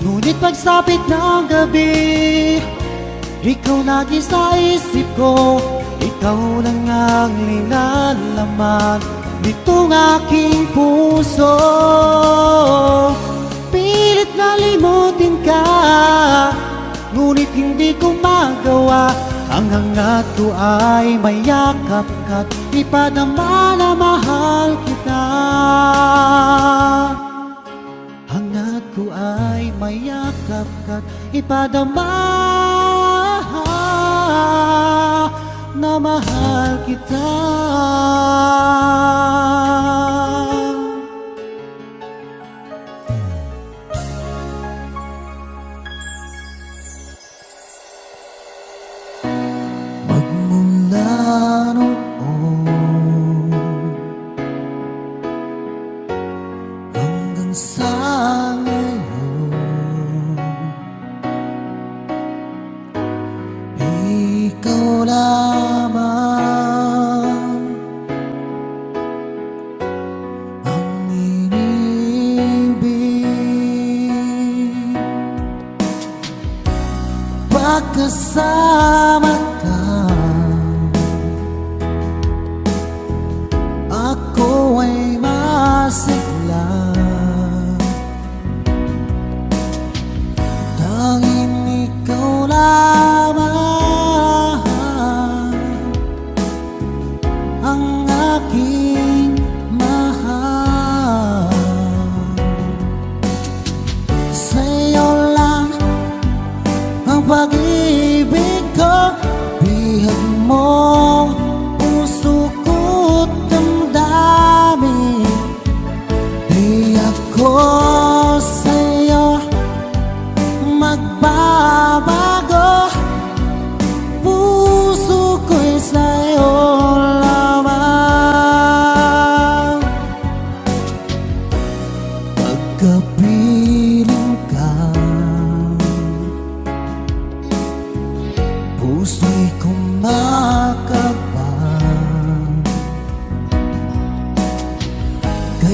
Ngunit pagsapit ng gabi, ikaw lagi sa isip ko. Ikaw lang ang linalaman nitong aking puso. Pilit na limutin ka, ngunit hindi ko magawa. Ang hangat ko ay mayakap ka't ipadama na mahal kita. Hangat ko ay mayakap ka't ipadama na mahal kita. Magmula noon hanggang sa ikaw lamang ang inibig. Pagkasama ka, ako ay masigla. Tanging ikaw lamang ang aking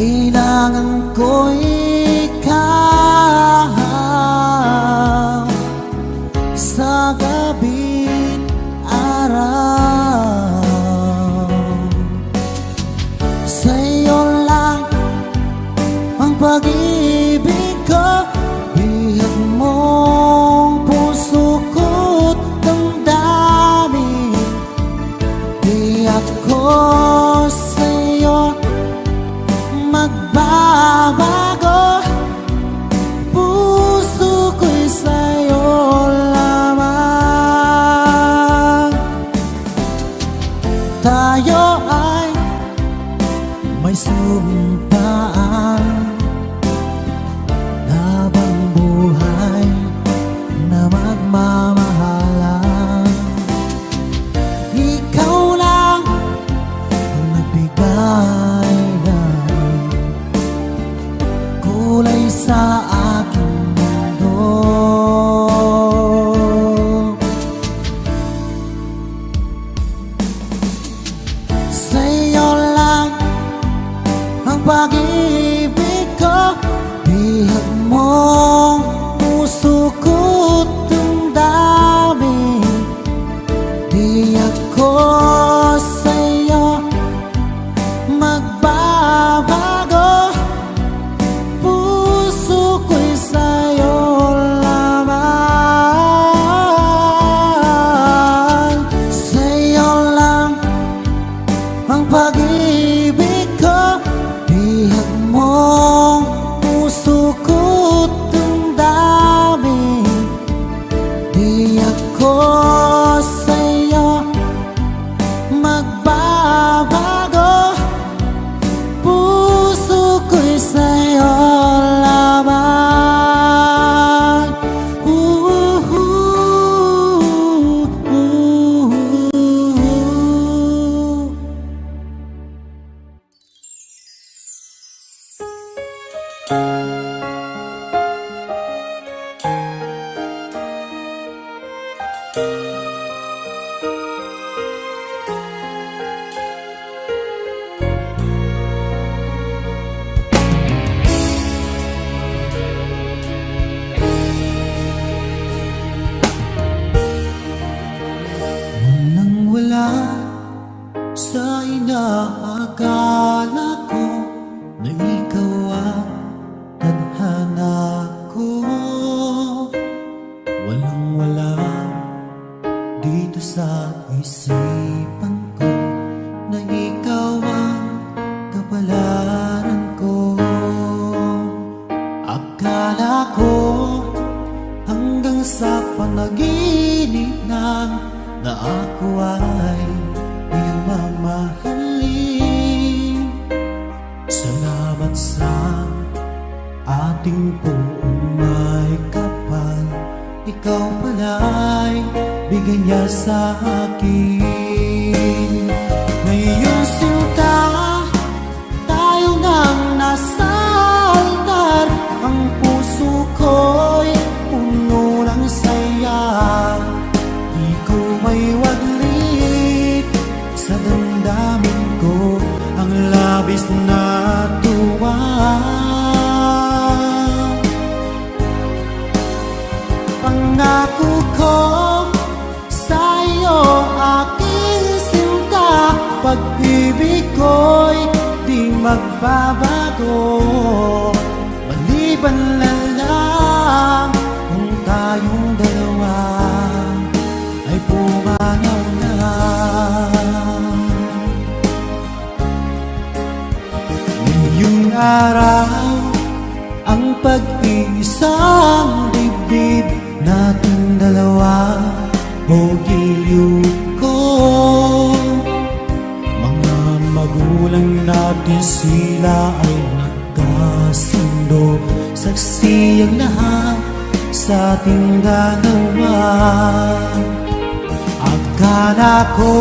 kailangan ko ikaw sa gabi't araw. Sa'yo lang ang pag-ibig ko, bihag mong puso ko't damdamin. Di ako sa'yo magbabago, puso ko'y sa'yo lamang. Tayo ay may sumpaan, habang buhay na magmamahalan. Ikaw lang ang nagbigay ng kulay sa aking mundo. Sa'yo lang ang pag-ibig ko, bihag mong puso ko't damdamin. Di ako sa'yo magbabago, puso ko'y sa'yo lamang. Sa'yo lang ang pag-ibig ko, bihag mong puso ko't damdamin. Di ako sa'yo magbabago, puso ko'y sa'yo lamang. Nang wala sa inaakala ko na ikaw ang tadhana ko, walang wala dito sa isipan ko na ikaw ang kapalaran ko. Akala ko hanggang sa panaginip na ako ay iyong mamahalin. Salamat sa ating buong may kapal, ikaw pala'y bigay niya sa akin. Ngayong sinta tayo nang nasa altar, ang puso ko'y puno ng saya. Di ko may waglit sa damdamin ko ang labis na tuwa. Pangako ko sa'yo aking sinta, pag-ibig ko'y di magbabago, maliban na lang kung tayong dalawa ay pumanaw na. Ngayong araw ang pag-iisang dibdib nating dalawa o giliw ko. Mga magulang natin sila ay nagkasundo, saksi ang lahat sa ating dalawa. Akala ko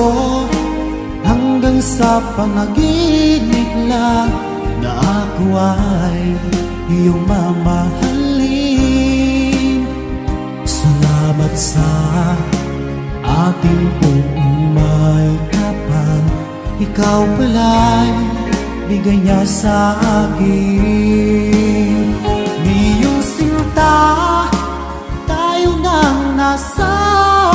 hanggang sa panaginip lang na ako ay iyong mamahalin. Salamat sa ating buong may kapal, ikaw pala'y bigay niya sa akin. Ngayong sinta, tayo nang nasa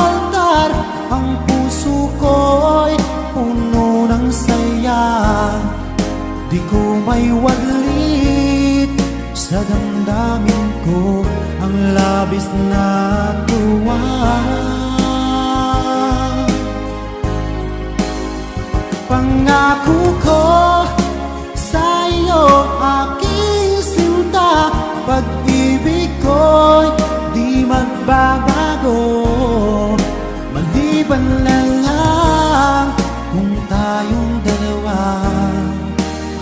altar. Ang puso ko'y puno ng saya, di ko may waglit sa damdamin ko ang labis na tuwa. Pangako ko sa iyo, aking sinta, pag-ibig ko'y di magbabago, maliban na lang kung tayong dalawa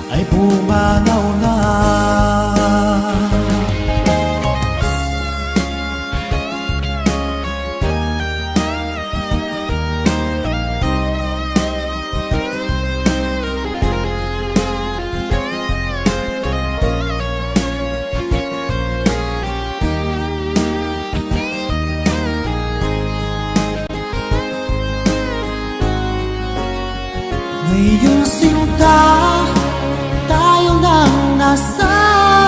ay pumanaw na. Ngayong sinta, tayo nang nasa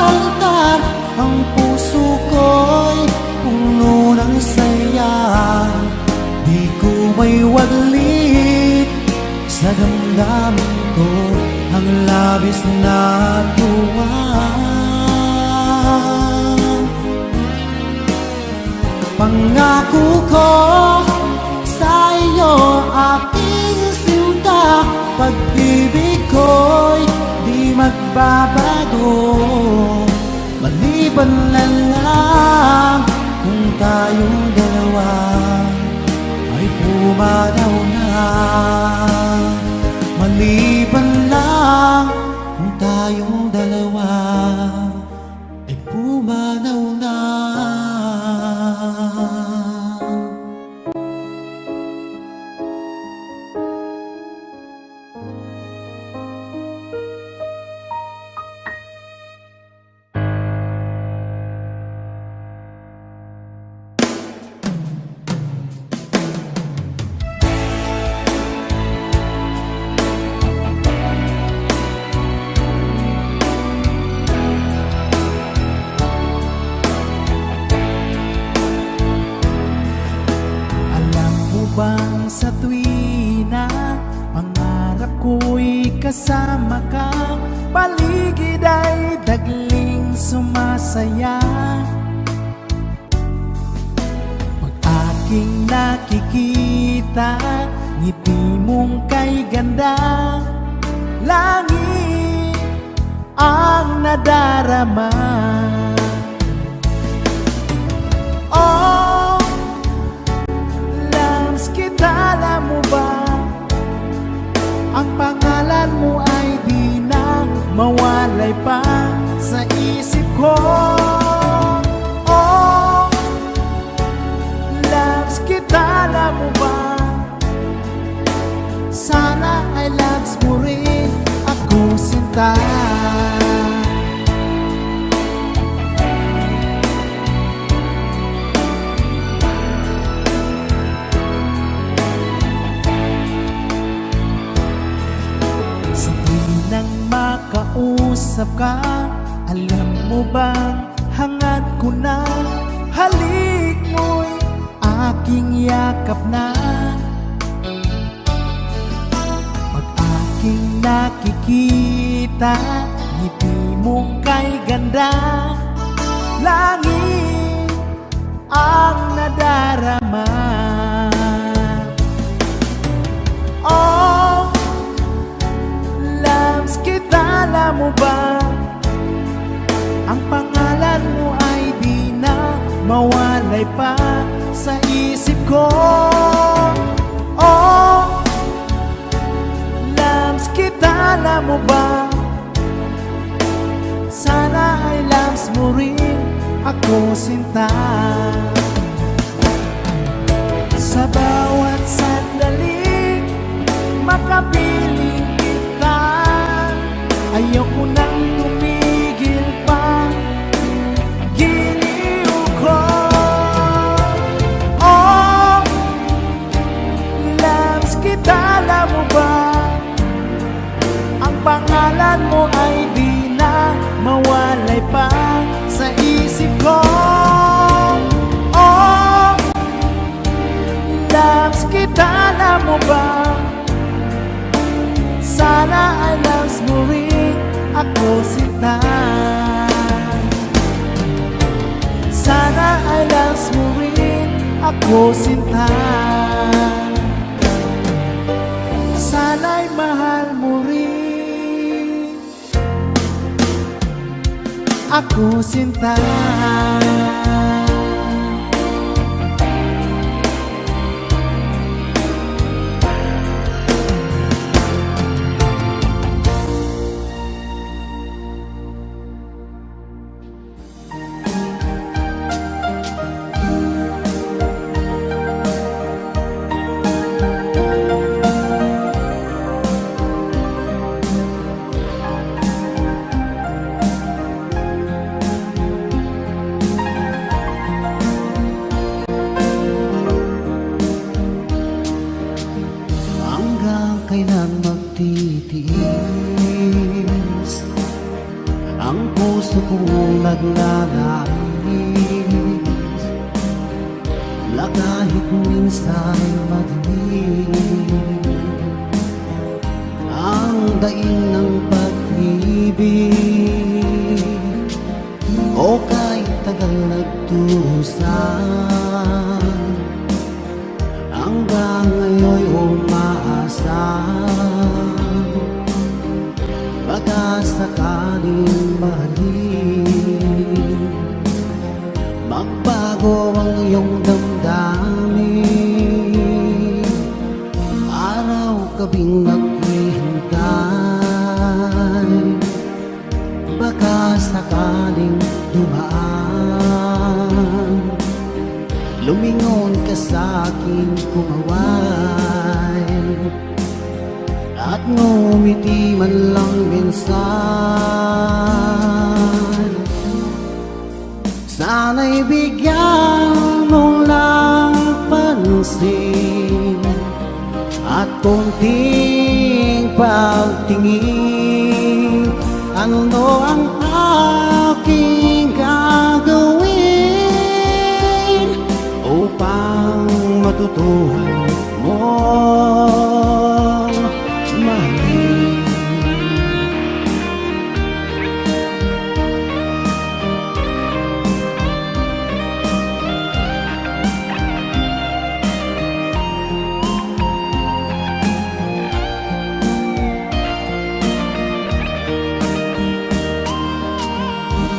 altar. Ang puso ko'y puno ng saya, di ko may waglit sa damdamin ko ang labis na tuwa. Pangako ko sa iyo, aking sinta, pag-ibig ko'y di magbabago, maliban na lang kung tayong dalawa ay pumanaw na. Maliban lang kung tayong dalawa ay pumanaw na. Bang sa tuwina, pangarap ko'y kasama ka, paligid ay dagling sumasaya. Pag aking nakikita, ngiti mong kay ganda, langit ang nadarama. Oh, kita, alam mo ba, ang pangalan mo ay di na mawalay pa sa isip ko. Oh, loves kita, alam mo ba, sana ay loves mo rin ako, sinta. Makausap ka, alam mo bang hangad ko na, halik mo'y aking yakap na. Pag aking nakikita, ngiti mong kay ganda, langit ang nadarama. Oh, loves kita, alam mo ba, ang pangalan mo ay di na mawalay pa sa isip ko. Oh, loves kita, alam mo ba, sana ay loves mo rin ako, sinta. Sa bawat sandali, makapiling kita, ayoko nang tumigil pa, giliw ko. Oh, loves kita, alam mo ba, ang pangalan mo ay di na mawalay pa sa isip ko. Oh, loves kita, alam mo ba? Sana ay loves mo rin ako, sinta. Sana ay loves mo rin ako, sinta. Sana'y mahal mo rin ako, sinta. Hanggang kailan magtitiis ang puso kong naglalais, na kahit minsa'y madilim ang daing ng pag-ibig, o kahit tagal nagtusan, hanggang ngayon'y umaasang baka sakaling mahalin, magbago ang iyong damdamin. Araw-gabing naghihintay, baka sakaling dumaan, lumingon ka sa'king kumaway, at ngumiti man lang minsan. Sana'y bigyan mo lang pansin at konting pagtingin. Ano ang aking gagawin upang matutuhan mong mahalin?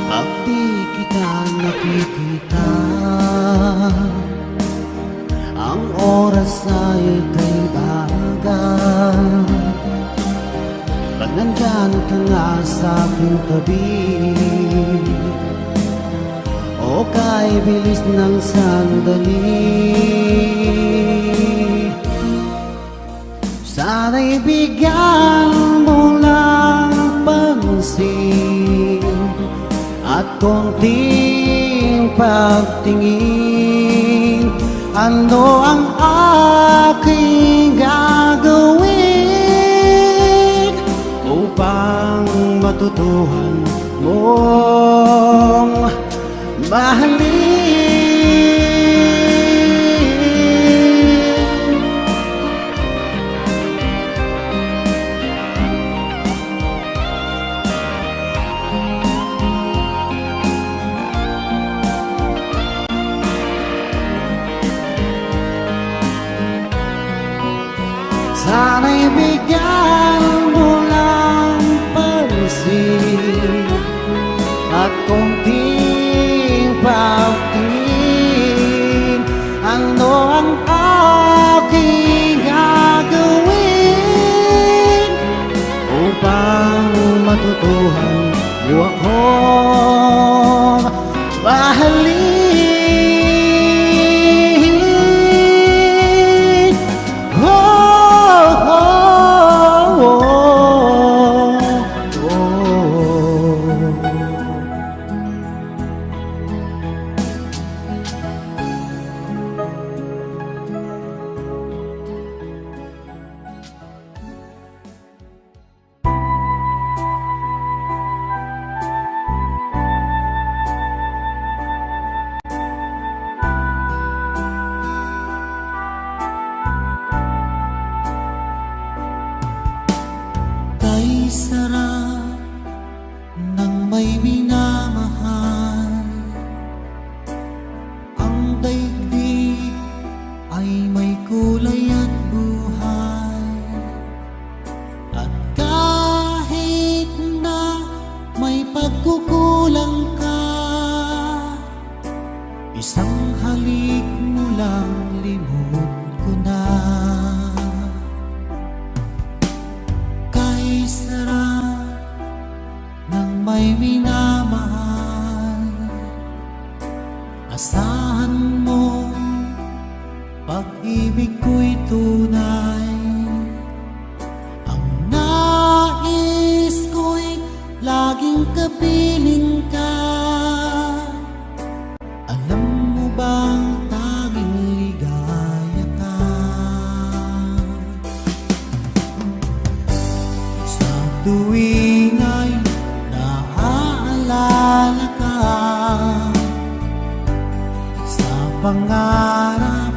Pag di kita nakikita, ang oras ay kay bagal. Pag nandyan ka nga sa aking tabi, o kay bilis ng sandali, sana'y bigyan mo lang pansin at konting pagtingin. Ano ang aking gagawin upang matutuhan mong mahalin? Sana'y bigyan mo lang pansin at konting pagtingin. Ano ang aking gagawin upang matutuhan mo akong mahalin? may minamahal. Ang daigdig ay may kulay at buhay. At kahit na may pagkukulang ka, isang halik mo lang limot ko na. Kay sarap ng may minamahal, asahan mo pag-ibig ko'y tunay. Ang nais ko'y laging kapiling ka. Alam mo bang tanging ligaya ka? Sa tuwing ay naaalala ka, sa pangarap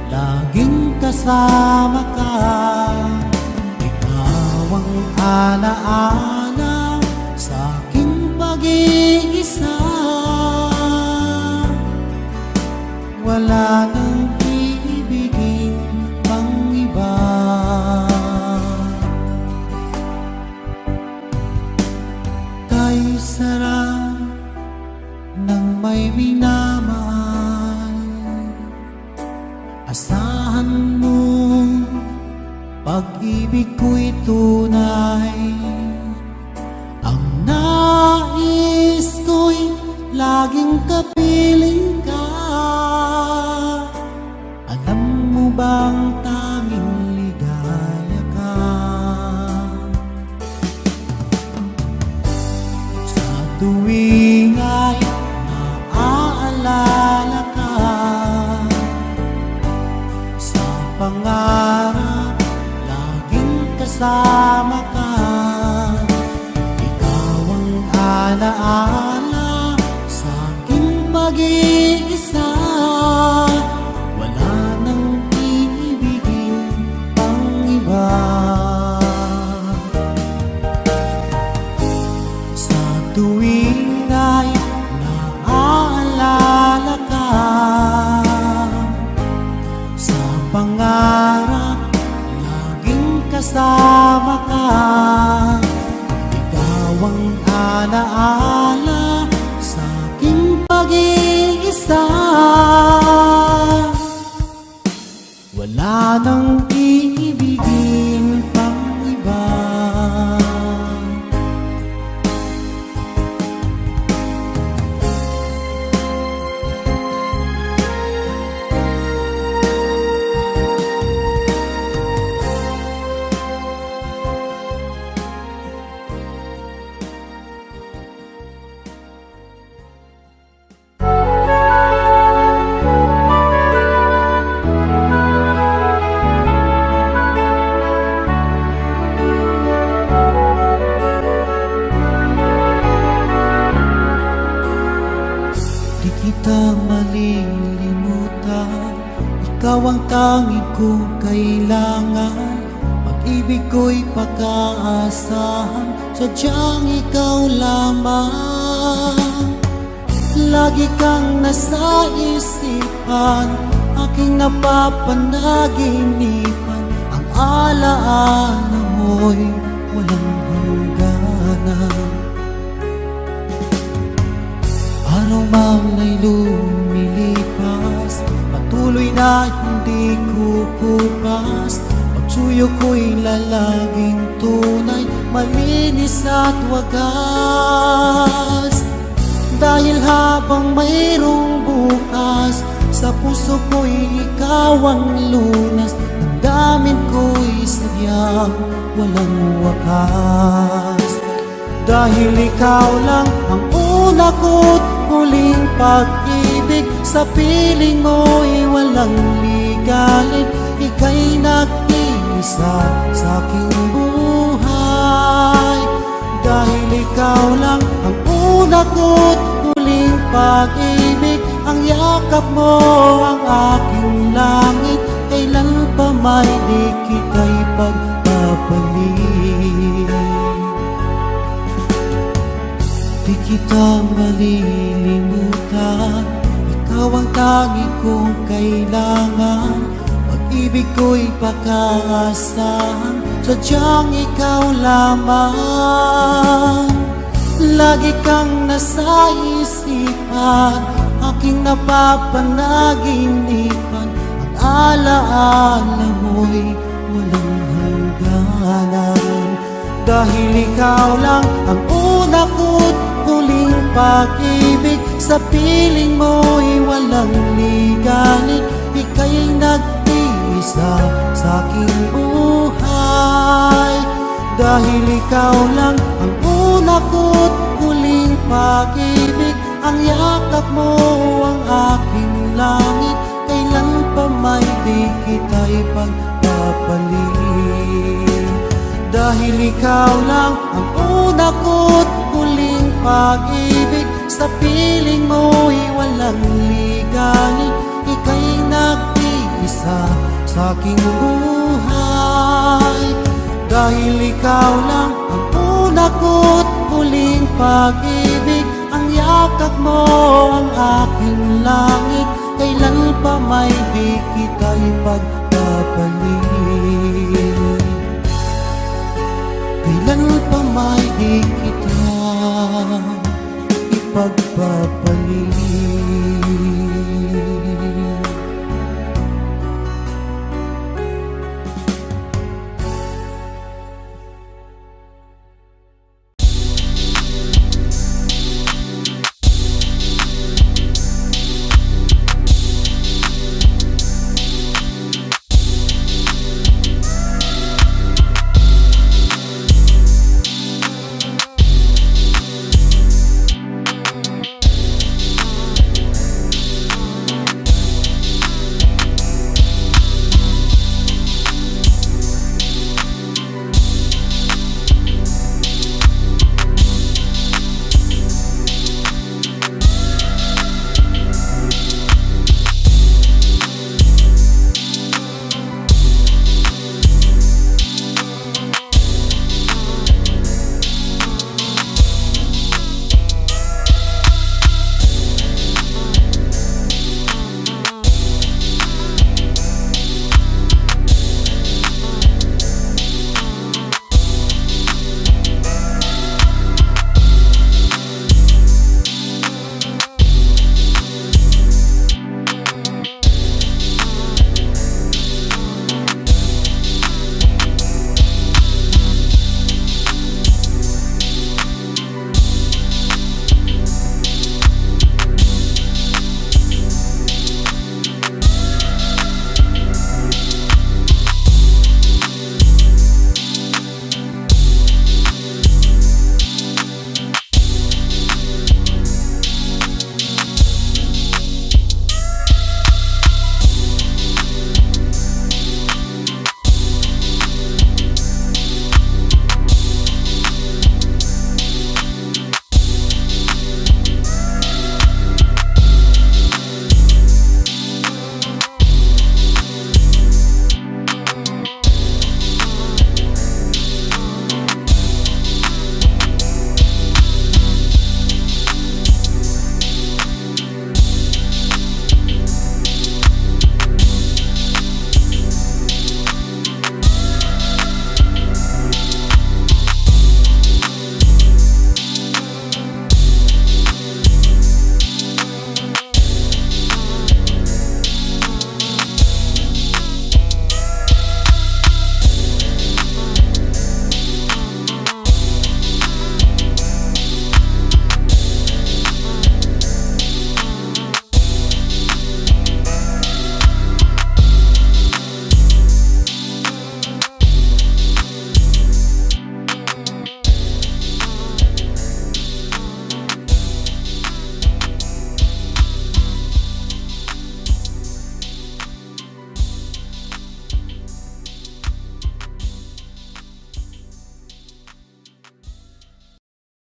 laging kasama ka. Ikaw ang alaala sa aking pag-iisa. Wala nang iibigin pang iba. Kay sarap ng may minamahal, asahan mo pag-ibig ko'y tunay. Ang nais ko'y laging kapiling ka. Alam mo bang tanging ligaya ka? Sa tuwing ay naaalala ka, sa pangarap laging kasama ka. Ikaw ang alaala sa aking pag-iisa. Wala nang iibigin pang iba. Sa tuwing ay naaalala ka, sa pangarap laging kasama ka. Ikaw ang alaala sa aking pag-iisa. Wala nang iibigin pang iba. Di kita malilimutan, ikaw ang tanging kong kailangan. Pag-ibig ko'y pag-aasahan, sadyang ikaw lamang. Lagi kang nasa isipan, aking napapanaginipan. Ang alaala mo'y walang hangganan. Araw man ay lumilipas, patuloy na hindi kukupas. Pagsuyo ko'y lalaging tunay, malinis at wagas. Dahil habang mayroong bukas, sa puso ko'y ikaw ang lunas. Damdamin ko'y sadyang walang wakas. Dahil ikaw lang ang una ko't huling pag-ibig, sa piling mo'y walang ligalig. Ika'y nag-iisa sa aking buhay. Dahil ikaw lang ang una ko't huling pag-ibig, ang yakap mo ang aking langit. Kailan pa may di kita'y pagpapalit. Di kita malilimutan, ikaw ang tanging kong kailangan. Pag-ibig ko'y pakaasahan, sadyang ikaw lamang. Lagi kang nasa isipan, aking napapanaginipan. Ang alaala mo'y walang hangganan. Dahil ikaw lang ang una ko't huling pag-ibig, sa piling mo'y walang ligalig. Ika'y nag-iisa sa aking buhay. Dahil ikaw lang ang una ko't huling pag-ibig, ang yakap mo ang aking langit. Kailan pa may di kita'y pagpapalit. Dahil ikaw lang ang una ko't huling pag-ibig, sa piling mo'y walang ligalig. Ika'y nag-iisa sa aking buhay. Dahil ikaw lang ang una ko't huling pag-ibig, ang yakap mo ang aking langit. Kailan pa may di kita'y pagpapalit. Kailan pa may di